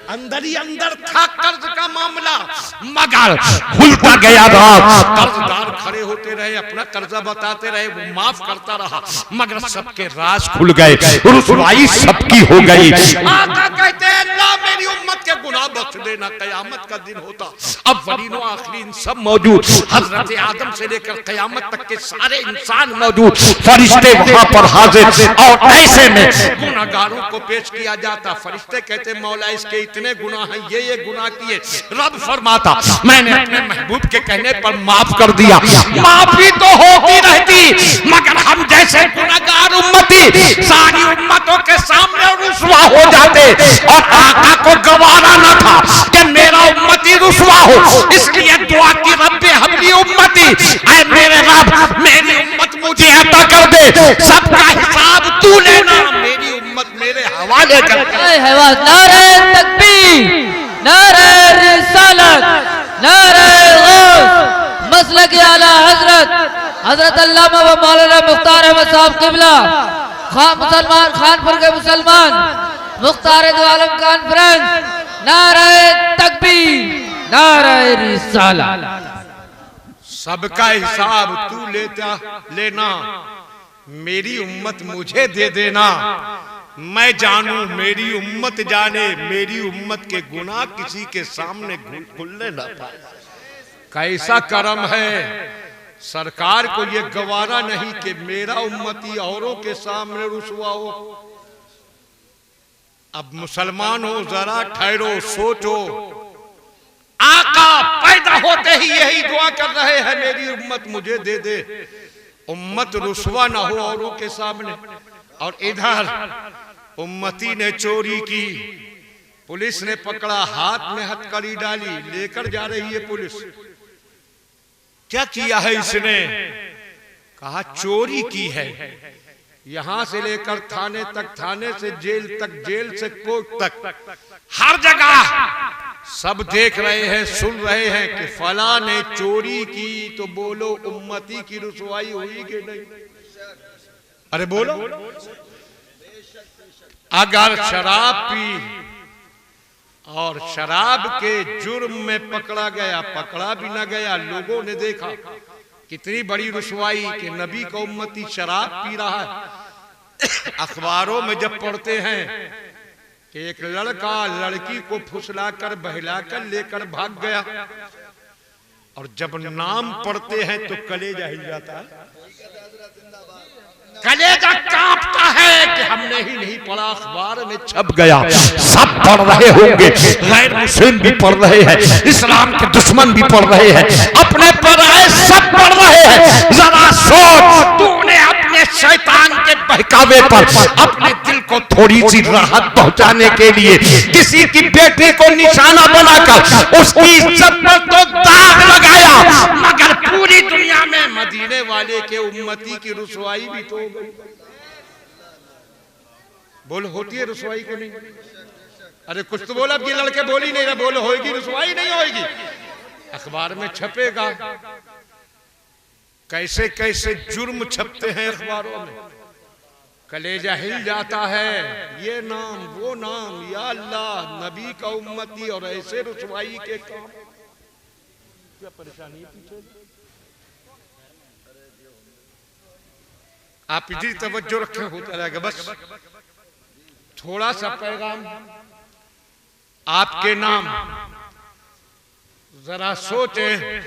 अंदर ही अंदर था कर्ज का मामला, मगर खुलता गया राज। कर्जदार खड़े होते रहे, अपना कर्जा बताते रहे, वो माफ करता रहा, मगर सबके राज खुल गए, रुसवाई सबकी हो गई। आका कहते हैं अल्लाह मेरी उम्मत के गुनाह बख्श देना, कयामत का दिन होता, अब वरीनो आखिरीन सब मौजूद, हजरत आदम से लेकर कयामत तक के सारे इंसान मौजूद, फरिश्ते वहां पर हाजिर, और ऐसे में गुनाहगारों को पेश किया जाता। फरिश्ते कहते मौला इसके इतने गुनाह हैं, ये गुनाह किए। रब फरमाता मैंने अपने महबूब के कहने पर माफ कर दिया। माफी तो होती रहती, मगर हम जैसे गुनाहगार उम्मती सारी उम्मतों के सामने रुसवा हो जाते, और आका को गवारा न था कि मेरा उम्मती रुसवा हो। इसलिए दुआ की रब्बे हमली उम्मती, ऐ मेरे रब मेरी उम्मत मुझे अता कर दे, सबका हिसाब तू लेना, मेरी उम्मत मेरे हवाले कर दे। नारे तकबीर, नारे रिसालत, नारे गौस, मसलक आला हजरत हजरत अल्लामा व मौलाना मुख्तार अहमद साहब किबला, खान मुसलमान खानपुर के मुसलमान, मुख्तार दो आलम कॉन्फ्रेंस, नारे तकबीर, नारे रिसालत। सबका हिसाब तू लेना, मेरी उम्मत मुझे दे देना, मैं जानू मेरी उम्मत जाने, मेरी उम्मत के गुनाह किसी के सामने खुलने न पाए। कैसा करम है सरकार को ये गवारा नहीं कि मेरा उम्मती औरों के सामने रुसवा हो। अब मुसलमान हो, जरा ठहरो, सोचो। आका पैदा होते ही यही दुआ कर रहे हैं मेरी उम्मत मुझे दे दे, उम्मत रुसवा ना हो औरों के सामने। और इधर उम्मती ने चोरी की, पुलिस ने पकड़ा, हाथ में हथकड़ी डाली, लेकर जा रही है पुलिस। क्या किया है इसने? कहा चोरी की है, यहां से लेकर थाने तक, थाने से जेल तक, जेल से कोर्ट तक, हर जगह सब देख रहे हैं, सुन रहे हैं कि फला ने चोरी की, तो बोलो उम्मती की रुसवाई हुई कि नहीं? अरे बोलो। अगर शराब पी और शराब के जुर्म में पकड़ा गया, पकड़ा भी ना गया, लोगों ने देखा कितनी बड़ी रुसवाई कि नबी का उम्मती शराब पी रहा है। अखबारों में जब पढ़ते हैं कि एक लड़का लड़की को फुसलाकर बहलाकर लेकर भाग गया, और जब नाम पढ़ते हैं तो कलेजा हिल जाता है, कलेजा कांपता है कि हमने ही नहीं पढ़ा, अखबार में छप गया। सब पढ़ रहे होंगे, गैर मुस्लिम भी पढ़ रहे हैं, इस्लाम के दुश्मन भी पढ़ रहे हैं, अपने पर आए सब पढ़ रहे हैं। जरा सोच, तूने अपने शैतान के बहकावे पर अपने दिल को थोड़ी सी राहत पहुंचाने के लिए किसी की बेटी को निशाना बनाकर उसकी इज्जत पर तो दाग लगाया, मगर पूरी दुनिया में मदीने वाले के उम्मती की रुसवाई भी तो बोल होती है रुसवाई को नहीं? अरे कुछ तो बोला, अब ये लड़के बोल ही नहीं रहे, बोलो होगी रुसवाई नहीं होगी, अखबार में छपेगा। कैसे कैसे जुर्म छपते हैं अखबारों में, कलेजा हिल जाता है। ये नाम वो नाम, या अल्लाह नबी का उम्मती और ऐसे रुसवाई के काम, क्या परेशानी पीछे। आप इधर तवज्जो रखें, होता रहेगा। बस थोड़ा सा पैगाम आपके नाम। जरा सोचें,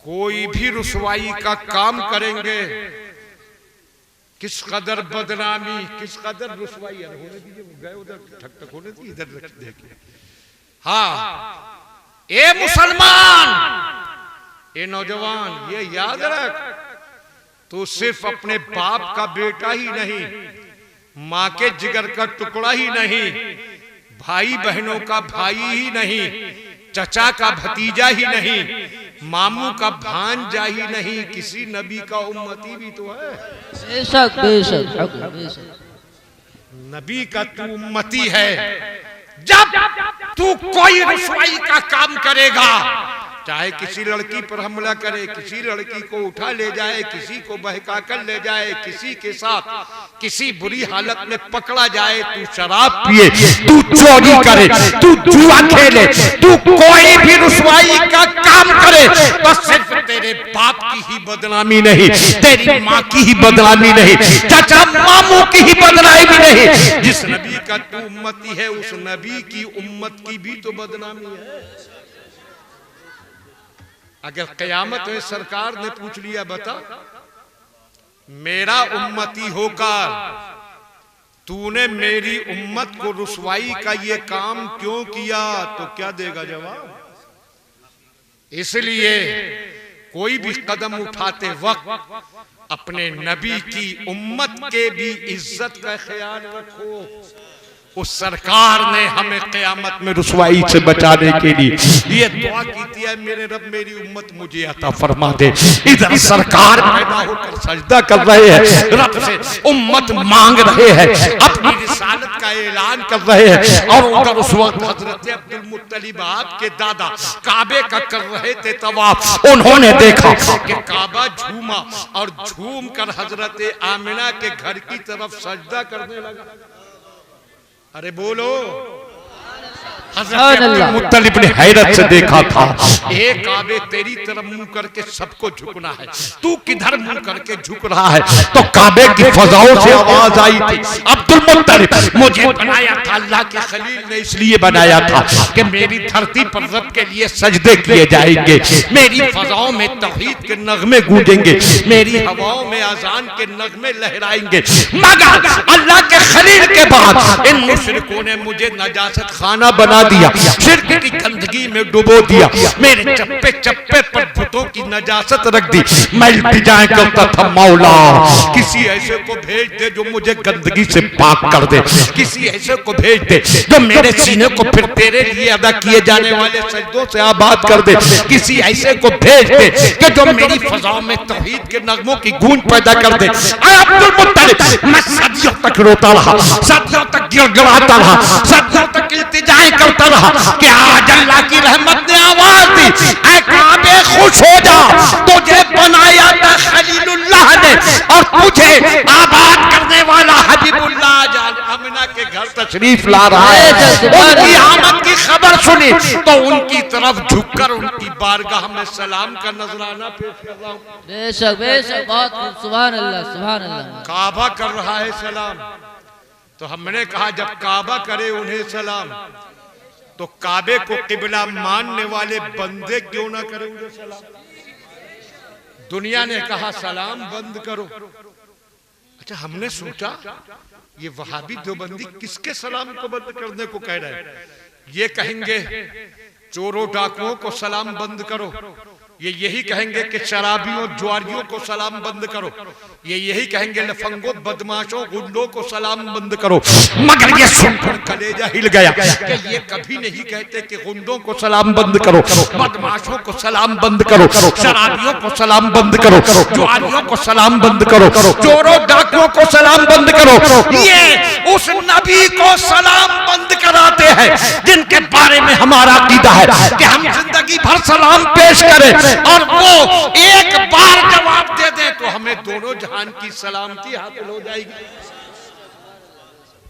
कोई भी रुसवाई का काम करेंगे, किस कदर बदनामी, किस कदर रुसवाई। होने दीजिए, गए उधर, ठक ठक होने दीजिए, इधर रख देखिए। हाँ, ए मुसलमान, ए नौजवान, ये याद रख, तू सिर्फ अपने बाप का बेटा ही नहीं, माँ के जिगर का टुकड़ा ही नहीं, भाई बहनों का भाई ही नहीं, चचा का भतीजा ही नहीं, मामू का भांजा ही नहीं, किसी नबी का उम्मती भी तो है। बेशक बेशक बेशक, नबी का तू उम्मती है। जब तू कोई रुसवाई का काम करेगा, चाहे किसी लड़की पर हमला करे, किसी लड़की को उठा ले जाए, किसी को बहका कर ले जाए, किसी के साथ किसी बुरी हालत में पकड़ा जाए, तू शराब पिए, तू चोरी करे, तू जुआ खेले, तू कोई भी रुसवाई का काम करे, तो सिर्फ तेरे बाप की ही बदनामी नहीं, तेरी माँ की ही बदनामी नहीं, चाचा मामू की ही बदनामी नहीं। जिस नबी का तू उम्मती है, उस नबी की उम्मत की भी तो बदनामी है। अगर कयामत में सरकार ने पूछ लिया, बता मेरा उम्मती होकर तूने मेरी उम्मत को रुसवाई का ये काम क्यों किया, तो क्या देगा जवाब? इसलिए कोई भी कदम उठाते वक्त अपने नबी की उम्मत के भी इज्जत का ख्याल रखो। उस सरकार ने हमें क़यामत में रुसवाई से बचाने के लिए ये दुआ की थी, है मेरे रब मेरी उम्मत मुझे अता फरमा दे। इधर सरकार पैदा होकर सजदा कर रहे हैं, रब से उम्मत मांग रहे हैं, अपनी रिसालत का ऐलान कर रहे हैं, और उधर उस वक्त हजरत अब्दुल मुत्तलिब आपके दादा काबे का कर रहे थे तवाफ। उन्होंने देखा कि काबा झूमा और झूम कर हजरत आमिना के घर की तरफ सजदा करने लगा। अरे बोलो, हज़रत अब्दुल मुत्तलिब ने हैरत से देखा था, एक काबे तेरी तरफ मुंह करके सबको झुकना है, तू किधर मुंह करके झुक रहा है? तो काबे की फजाओं से आवाज आई थी, अब्दुल मुत्तलिब मुझे बनाया था अल्लाह के खलील ने इसलिए बनाया था कि मेरी धरती पर रब के लिए सजदे किए जाएंगे, मेरी फजाओं में तौहीद के नगमे गूंजेंगे, मेरी हवाओं में अजान के नगमे लहराएंगे। मगर अल्लाह के खलील के बाद इन मुशरिकों ने मुझे नजासत खाना बना दिया, शिर्क की गंदगी में डुबो दिया, मेरे चप्पे चप्पे पर बुतों की नजासत रख दी। मैं इल्तिजा करता था, मौला किसी ऐसे को भेज दे जो मुझे गंदगी से पाक कर दे, किसी ऐसे को भेज दे जो मेरे सीने को फिर तेरे लिए अदा किए जाने वाले सजदों से आबाद कर दे, किसी ऐसे को भेज दे कि जो मेरी फजाओं में तौहीद के नगमों की गूंज पैदा कर दे। अब्दुल मुत्तलिब मैं सदियों तक रोता रहा, सदियों तक गिड़गिड़ाता रहा, सदियों तक इल्तिजाएं करता रहा कि आज अल्लाह की रहमत ने आवाज दी, ऐ काबे खुश हो जा, तुझे बनाया था खलीलुल्लाह ने और तुझे आबाद करने वाला हबीबुल्लाह आमिना के घर तशरीफ ला रहा है। उनकी आमद की खबर सुनी तो उनकी तरफ झुककर उनकी बारगाह में सलाम का नजराना पेश कर रहा हूं। बेशक बेशक, बहुत खूब, सुभान अल्लाह सुभान अल्लाह। काबा कर रहा है सलाम, तो हमने कहा जब काबा करे उन्हें सलाम, तो काबे को किबला मानने वाले बंदे क्यों ना करें उन्हें सलाम? दुनिया ने कहा सलाम बंद करो। अच्छा, हमने सोचा ये वहाबी देवबंदी किसके सलाम को बंद करने को कह रहे हैं? ये कहेंगे चोरों डाकुओं को सलाम बंद करो, ये यही कहेंगे कि शराबियों जुआरियों को सलाम बंद करो, ये यही कहेंगे लफंगों बदमाशों गुंडों को सलाम बंद करो। मगर ये सुनकर कलेजा हिल गया कि ये कभी नहीं कहते कि गुंडों को सलाम बंद करो, बदमाशों को सलाम बंद करो, शराबियों को सलाम बंद करो, जुआरियों को सलाम बंद करो, चोरों डाकुओं को सलाम बंद करो। ये उस नबी को सलाम बंद कराते हैं जिनके बारे में हमारा अकीदा है कि हम जिंदगी भर सलाम पेश करें और वो एक बार जवाब दे दे तो हमें दोनों जहान की सलामती हासिल हो जाएगी।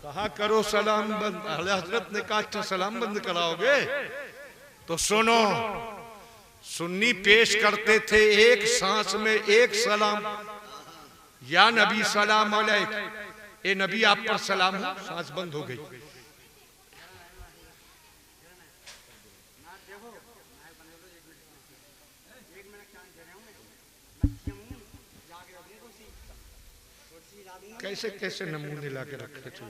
कहा करो सलाम बंद। हजरत ने कहा अच्छा सलाम बंद कराओगे तो सुनो, सुन्नी पेश करते थे एक सांस में एक सलाम, या नबी सलाम अलैक, ए नबी आप पर सलाम हो। सांस बंद हो गई। कैसे कैसे नमूने ला के रखे थे।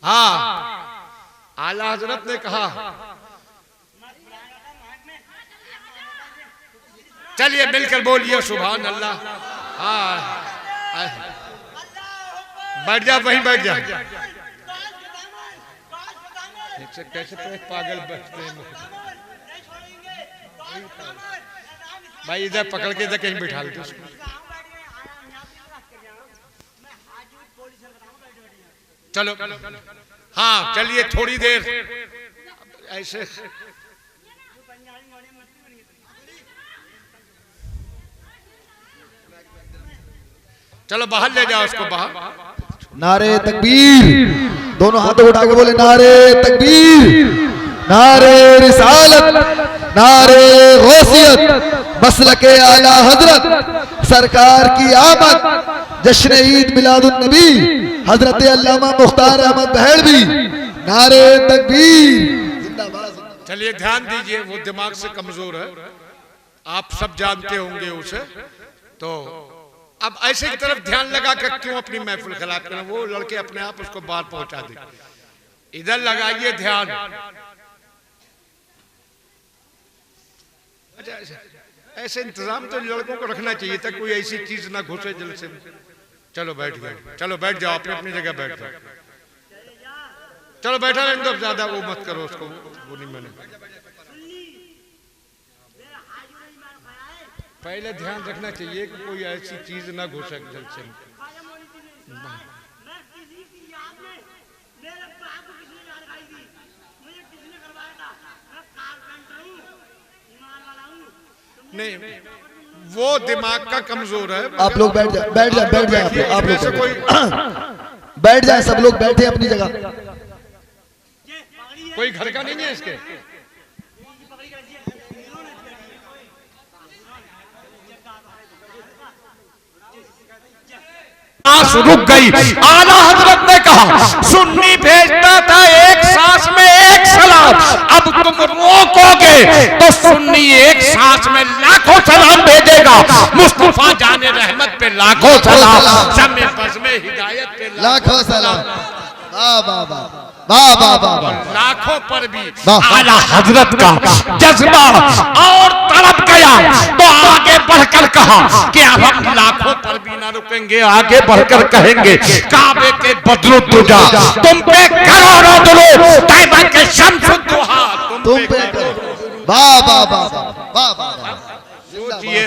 हाँ, आला हजरत ने कहा चलिए मिलकर बोलिए सुभान अल्लाह। हाँ, बैठ जा, वहीं बैठ जा। कैसे तो एक पागल बैठते हैं भाई, इधर पकड़ के इधर कहीं बिठा लेते उसको। चलो हाँ, चलिए थोड़ी देर ऐसे। चलो बाहर ले जाओ उसको, बाहर। नारे तकबीर, दोनों हाथों उठा के बोले नारे तकबीर, नारे रिसालत, नारे गौसियत, मसलके आला हजरत सरकार की आमद, जश्न ईद मिलादुन नबी हजरत अल्लामा मुख्तार अहमद बहेलवी, नारे तकबीर। चलिए ध्यान दीजिए, वो दिमाग से कमजोर है, आप सब जानते होंगे उसे। तो अब ऐसे की तरफ ध्यान लगा कर क्यों अपनी महफिल खराब करें, वो लड़के अपने आप उसको बाहर पहुंचा दे। इधर लगाइए ध्यान। अच्छा, ऐसे इंतजाम तो लड़कों को रखना चाहिए था, कोई ऐसी चीज ना घुसे जल से। चलो बैठ गए, चलो बैठ जाओ, अपनी अपनी जगह बैठ जाओ। चलो बैठा रहने दो, ज्यादा वो मत करो उसको, वो नहीं मैंने। पहले ध्यान रखना चाहिए कि कोई ऐसी चीज ना घुसे जल से। नहीं, वो दिमाग का कमजोर है। आप लोग बैठ जाए, बैठ जाए, बैठ जाए, आप लोग बैठ जाए, सब लोग बैठे अपनी जगह। कोई घर का नहीं है इसके। रुक गई। आला हजरत ने कहा सुन्नी भेजता था एक सांस में एक सलाम, अब तुम रोकोगे तो सुन्नी एक सांस में लाखों सलाम भेजेगा। मुस्तफा जाने रहमत पे लाखों सलाम, समय बज़्मे हिदायत पे लाखों सलाम। वाह वाह वाह वाह वाह वाह। लाखों पर भी आला हजरत का जज्बा और तड़प गया, तो आगे बढ़कर कहा कि अब हम लाखों पर भी ना रुकेंगे, आगे बढ़कर कहेंगे काबे के बदरुद्दुजा तुम पे करोड़ों दुरूद, तैयबा के शम्सुद्दुहा तुम पे करो। वाह वाह वाह वाह वाह। सोचिए,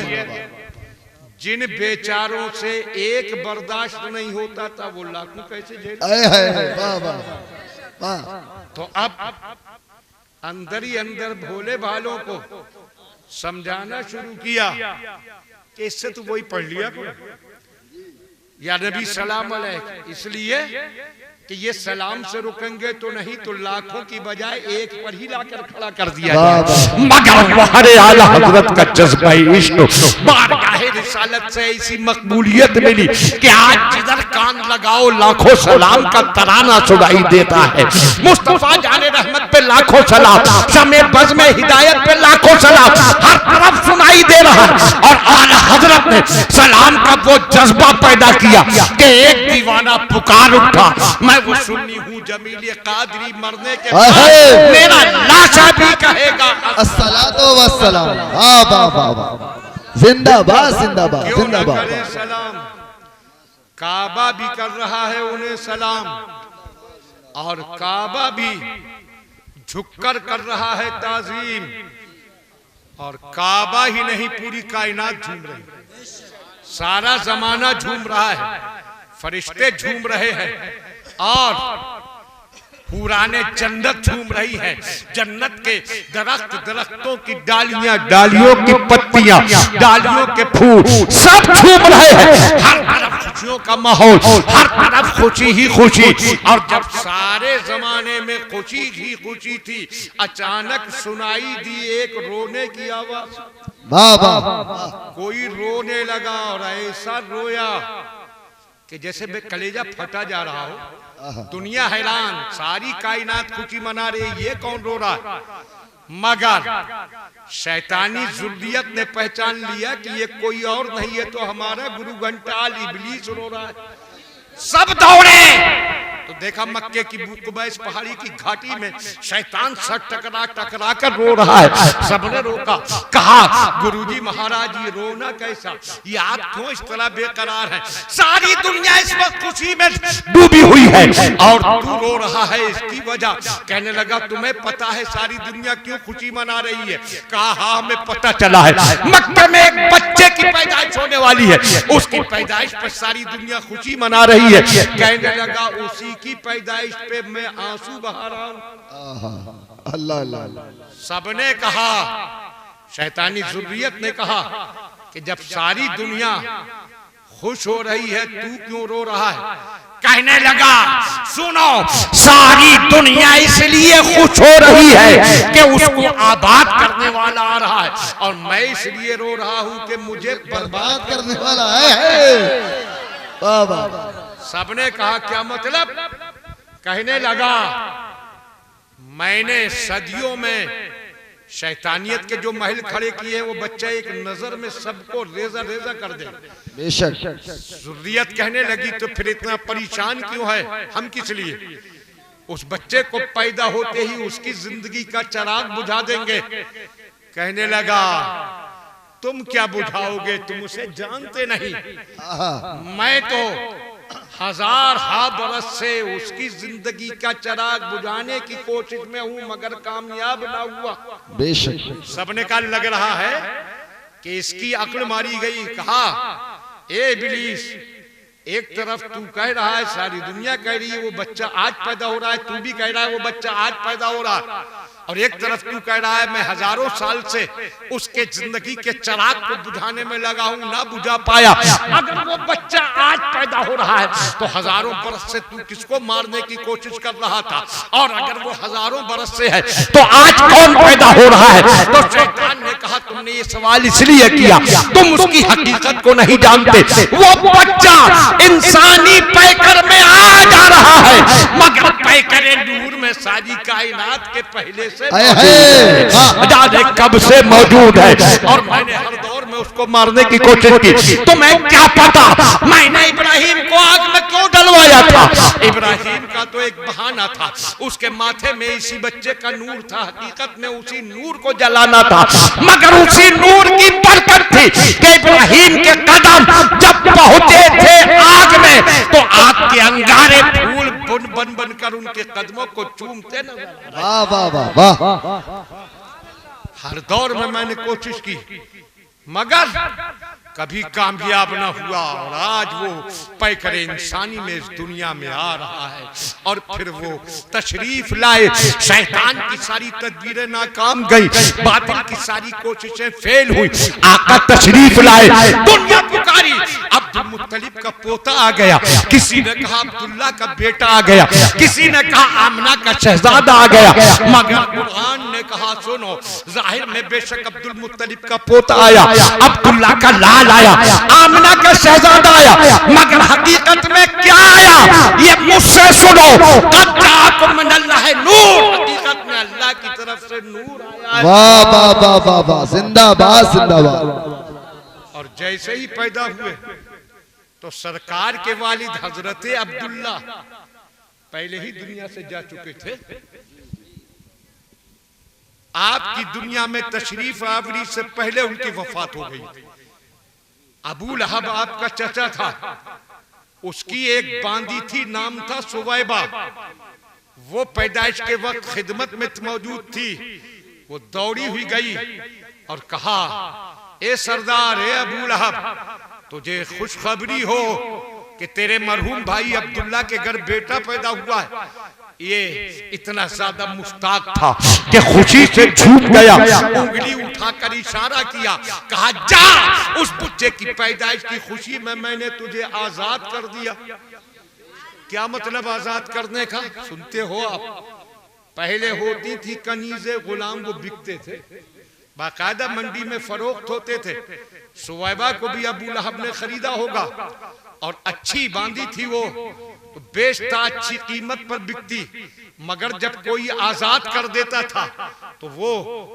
जिन बेचारों से एक बर्दाश्त नहीं होता था वो लाखों कैसे झेले। वाह वाह वाह। तो अब अंदर ही अंदर भोले भालों को समझाना शुरू किया कि इससे तो वही पढ़ लिया या नबी सलाम अलैक, इसलिए कि ये सलाम से रुकेंगे तो नहीं तो लाखों की बजाय एक पर ही लाकर खड़ा कर दिया जाए। मगर वहारे आला हजरत का जज्बा इश्क बारगाहे रिसालत से ऐसी मकबूलियत मिली कि आज जिधर कान लगाओ लाखों सलाम का तराना सुनाई देता है। मुस्तफा जाने रहमत पे लाखों सलाम, समय बज़्मे हिदायत पे लाखों सलाम, हर तरफ सुनाई दे रहा है। और आला हजरत ने सलाम का वो जज्बा पैदा किया कि एक दीवाना पुकार उठा, मैं वो सुन्नी हूँ जमीली कादरी, मरने के बाद मेरा लाशा भी कहेगा अस्सलातो वस्सलाम। वाह वाह वाह वाह। जिंदाबाद जिंदाबाद जिंदाबाद। सलाम काबा भी कर रहा है उन्हें सलाम, और काबा भी झुककर कर रहा है ताजीम, और काबा ही नहीं पूरी कायनात झूम रही, सारा जमाना झूम रहा है, फरिश्ते झूम रहे हैं, और पुराने जन्नत झूम रही है, जन्नत के दरख्त, दरख्तों की डालियां, डालियों की पत्तियां, डालियों के फूल सब झूम रहे हैं। हर तरफ खुशियों का माहौल, हर तरफ खुशी ही खुशी। और जब सारे जमाने में खुशी ही खुशी थी, अचानक सुनाई दी एक रोने की आवाज। वाह वाह, कोई रोने लगा और ऐसा रोया कि जैसे मैं कलेजा फटा जा रहा हो। दुनिया हैरान, सारी कायनात खुशी मना रही, ये कौन रो रहा है? मगर शैतानी जुर्रियत ने पहचान लिया कि ये कोई और नहीं है, तो हमारा गुरु घंटाल इब्लीस रो रहा है। सब दौड़े तो देखा मक्के की बुकबैस पहाड़ी की घाटी में शैतान सर टकरा टकरा कर रो रहा है। सबने रोका, कहा गुरुजी महाराज ये रोना कैसा, ये आप क्यों इस तरह बेकरार हैं? सारी दुनिया इस वक्त खुशी में डूबी हुई है और तू रो रहा है, इसकी वजह। कहने लगा तुम्हें पता है सारी दुनिया क्यों खुशी मना रही है? कहा हाँ हमें पता चला है, मक्के में एक बच्चे की पैदाइश होने वाली है, उसकी पैदाइश पर सारी दुनिया खुशी मना रही है। कहने लगा उसी की पैदाइश पे मैं आंसू बहा रहा हूं। अल्लाह अल्लाह। सबने कहा, शैतानी जुर्रियत ने कहा कि जब सारी दुनिया खुश हो रही है तू क्यों रो रहा है? कहने लगा सुनो, सारी दुनिया इसलिए खुश हो रही है कि उसको आबाद करने वाला आ रहा है, और मैं इसलिए रो रहा हूं कि मुझे बर्बाद करने वाला है। वाह वाह। सबने कहा क्या मतलब? कहने लगा मैंने सदियों में शैतानियत के जो महल खड़े किए हैं, वो बच्चा एक नजर में सबको रेजा रेजा कर दे। बेशक। जुर्रियत कहने लगी तो फिर इतना परेशान क्यों है, हम किस लिए? उस बच्चे को पैदा होते ही उसकी जिंदगी का चिराग बुझा देंगे। कहने लगा तुम क्या बुझाओगे, तुम उसे जानते नहीं। मैं तो हजार बरस से उसकी जिंदगी का चिराग बुझाने की कोशिश में हूं, मगर कामयाब ना हुआ। बेशक। सबने कहा लग रहा है कि इसकी अक्ल मारी गई। कहा ए इब्लीस, एक तरफ तू कह रहा है, सारी दुनिया कह रही है वो बच्चा आज पैदा हो रहा है, तू भी कह रहा है वो बच्चा आज पैदा हो रहा है, और एक तरफ तू कह रहा है मैं हजारों साल से उसके जिंदगी के चिराग को बुझाने में लगा हूं, ना बुझा पाया। अगर वो बच्चा आज पैदा हो रहा है तो हजारों बरस से तू किसको मारने की कोशिश कर रहा था? और अगर वो हजारों बरस से है तो आज कौन पैदा हो रहा है? तो शैतान ने कहा तुमने ये सवाल इसलिए किया, तुम उसकी हकीकत को नहीं जानते। वो बच्चा इंसानी पैकर में आ जा रहा है, मगर पैकरे नूर में सारी कायनात के पहले से जाने कब से मौजूद है, और मैंने हर दौर में उसको मारने की कोशिश की। तुम्हें क्या पता मैंने इब्राहिम को आग में क्यों डलवाया था? इब्राहिम का तो एक बहाना था, उसके माथे में इसी बच्चे का नूर था, हकीकत में उसी नूर को जलाना था, मगर उसी नूर की बरकत थी कि इब्राहिम के कदम जब पहुंचे थे आग में तो आग के अंगारे फूल बन बन कर उनके कदमों को चूमते नजर। वाह वाह वाह वाह। हर दौर में मैंने कोशिश की मगर कभी कामयाब ना हुआ, और आज वो पैकर इंसानी में इस दुनिया में आ रहा है, और फिर वो तशरीफ लाए। शैतान की सारी तदबीरें नाकाम गई, बातिल की सारी कोशिशें फेल हुई। आका तशरीफ लाए, दुनिया पुकारी, अब्दुल मुत्तलिब का पोता आ गया, किसी ने कहा अब्दुल्ला का बेटा आ गया, किसी ने कहा आमना का शहजादा आ गया, मगर कुरान ने कहा सुनो, जाहिर में बेशक अब्दुल मुत्तलिब का पोता आया, अब्दुल्ला का लाल आया, आमना का शहजादा आया, मगर हकीकत में क्या आया ये मुझसे सुनो। नूर, हकीकत में अल्लाह की तरफ से नूर आया। वाह वाह वाह वाह वाह, जिंदाबाद जिंदाबाद। और जैसे ही पैदा हुए तो सरकार के वालिद हजरत अब्दुल्ला पहले ही दुनिया से जा चुके थे। आपकी दुनिया में तशरीफ आवरी से पहले उनकी वफात हो गई। अबू लहब आपका चचा था, उसकी एक बांदी थी, नाम था सुवैबा। वो पैदाइश के वक्त खिदमत में मौजूद थी। वो दौड़ी हुई गई और कहा ए सरदार, ए अबू लहब, तुझे खुशखबरी हो कि तेरे मरहूम भाई अब्दुल्ला के घर बेटा पैदा हुआ है। ये इतना ज्यादा मुश्ताक था कि खुशी से झूठ गया, उंगली उठाकर इशारा किया, कहा जा उस बच्चे की पैदाइश की खुशी में मैंने तुझे आजाद कर दिया। क्या मतलब आजाद करने का? सुनते हो आप, पहले होती थी कनीजे गुलाम, वो बिकते थे, बाकायदा मंडी में फरोख्त होते थे। सुवैबा को भी अबू लहब ने खरीदा होगा और अच्छी बांधी थी वो, तो बेचता, अच्छी कीमत पर बिकती, मगर जब कोई आजाद कर देता था तो वो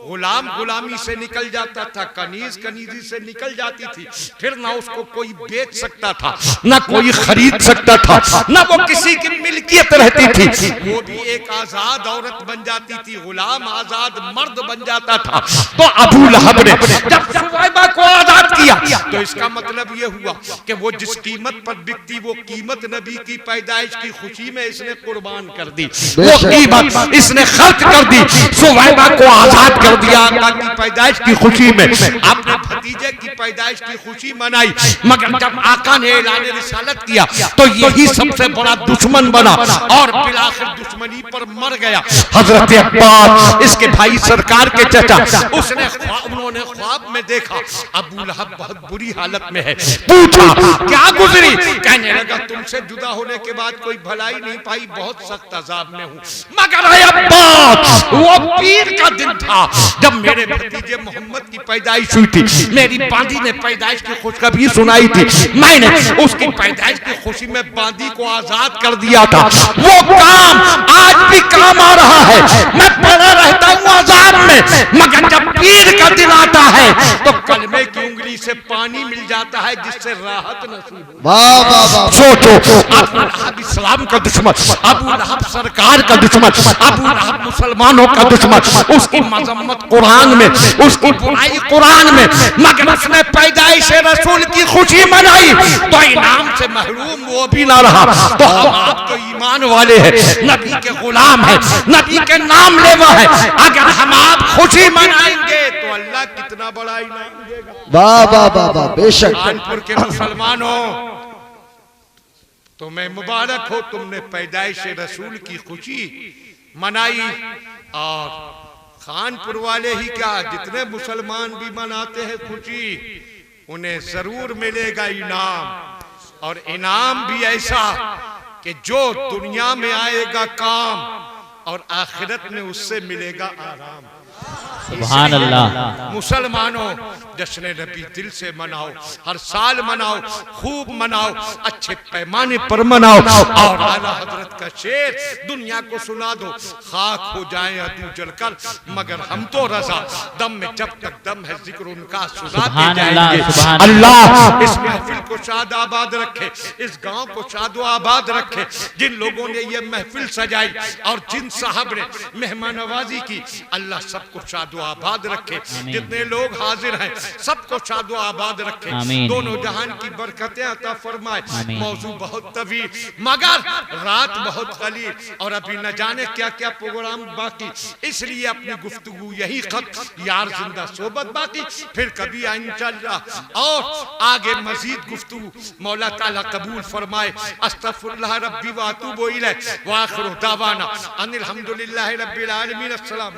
गुलाम गुलामी से निकल जाता था, कनीज कनीजी से निकल जाती थी, फिर ना उसको कोई बेच सकता था, ना कोई खरीद सकता था, ना वो किसी की मिल्कियत रहती थी, वो भी एक आजाद औरत बन जाती थी, गुलाम आजाद मर्द बन जाता था। तो अबू लहब ने जब सुवैबा को आजाद किया तो इसका मतलब ये हुआ कि वो जिस कीमत पर बिकती वो कीमत नबी की पैदाइश की खुशी में इसने कुर्बान कर दी, वो कीमत इसने खर्च कर दी, सुवैबा को आजाद कर दिया आका की पैदाइश की खुशी में। अपने भतीजे की पैदाइश की खुशी मनाई, मगर जब आका ने ऐलान रिसालत किया तो यही सबसे बड़ा दुश्मन बना और बिलाखिर दुश्मनी पर मर गया। हजरत अब्बास, इसके भाई सरकार के चचा, उन्होंने ख्वाब में देखा अबू लहब बहुत बुरी हालत में है। पूछा क्या गुजरी? कहने लगा तुमसे जुदा होने के बाद कोई भलाई नहीं पाई, बहुत सख्त अजाब में हूँ। मगर अब्बास, वो पीर का दिन था जब मेरे भतीजे मोहम्मद की पैदाइश हुई थी, मेरी बांदी ने पैदाइश की खुशखबरी सुनाई थी, मैंने उसकी पैदाइश की खुशी में बांदी को आजाद कर दिया था। वो काम आज भी काम आ रहा है, मैं पड़ा रहता हूँ आजाद में, मगर जब पीर का दिन आता है तो कलमे की उंगली से पानी मिल जाता है जिससे राहत नसीब हो। वाह वाह वाह। सोचो, अबू लहब इस्लाम का दुश्मन, अबू लहब सरकार का दुश्मन, अबू लहब मुसलमानों का दुश्मन, उसकी मजम्मत कुरान में, उसकी बुराई कुरान में, मगर उसने पैदाइश रसूल की खुशी मनाई तो इनाम से महरूम वो भी ना रहा। तो हम आप तो ईमान वाले हैं, नबी के गुलाम है, नबी के नाम लेवा है, अगर हम आप खुशी मनाएंगे तो अल्लाह कितना बड़ा इनाम देगा। वाह वाह वाह वाह, बेशक। कानपुर के मुसलमानों, तुम्हें मुबारक हो, तुमने पैदाइश रसूल की खुशी मनाई। और कानपुर वाले ही क्या, जितने मुसलमान भी मनाते हैं खुशी, उन्हें जरूर मिलेगा इनाम, और इनाम भी ऐसा कि जो दुनिया में आएगा काम और आखिरत में उससे मिलेगा आराम। सुभान अल्लाह। मुसलमानों, जश्न नबी दिल से मनाओ, हर साल मनाओ, खूब मनाओ, अच्छे पैमाने पर मनाओ, और आला हजरत का शेर दुनिया को सुना दो, खाक हो जाए अदू जलकर मगर हम तो रजा, दम में जब तक दम है जिक्र उनका सुनाते जाएंगे। अल्लाह इस महफिल को शाद आबाद रखे, इस गांव को शादो आबाद रखे। जिन लोगों ने ये महफिल सजाई और जिन साहब ने मेहमान नवाजी की, अल्लाह सबको शादो आबाद रखे। जितने लोग हाजिर हैं सबको शादो आबाद रखे, दोनों जहान की बरकतें अता फरमाए। मौजू बहुत तवील मगर रात बहुत कलील, और अभी न जाने क्या क्या प्रोग्राम बाकी, इसलिए अपनी गुफ्तगू यही खत यार जिंदा सोबत बाकी, फिर कभी इंशाअल्लाह और आगे मजीद गुफ्तगू मौला ताला कबूल फरमाए। अस्तगफिरुल्लाह रब्बी व अतूबु इलैह व आखिरु दावाना अनिल हम्दुलिल्लाहि रब्बिल आलमीन। अस्सलाम।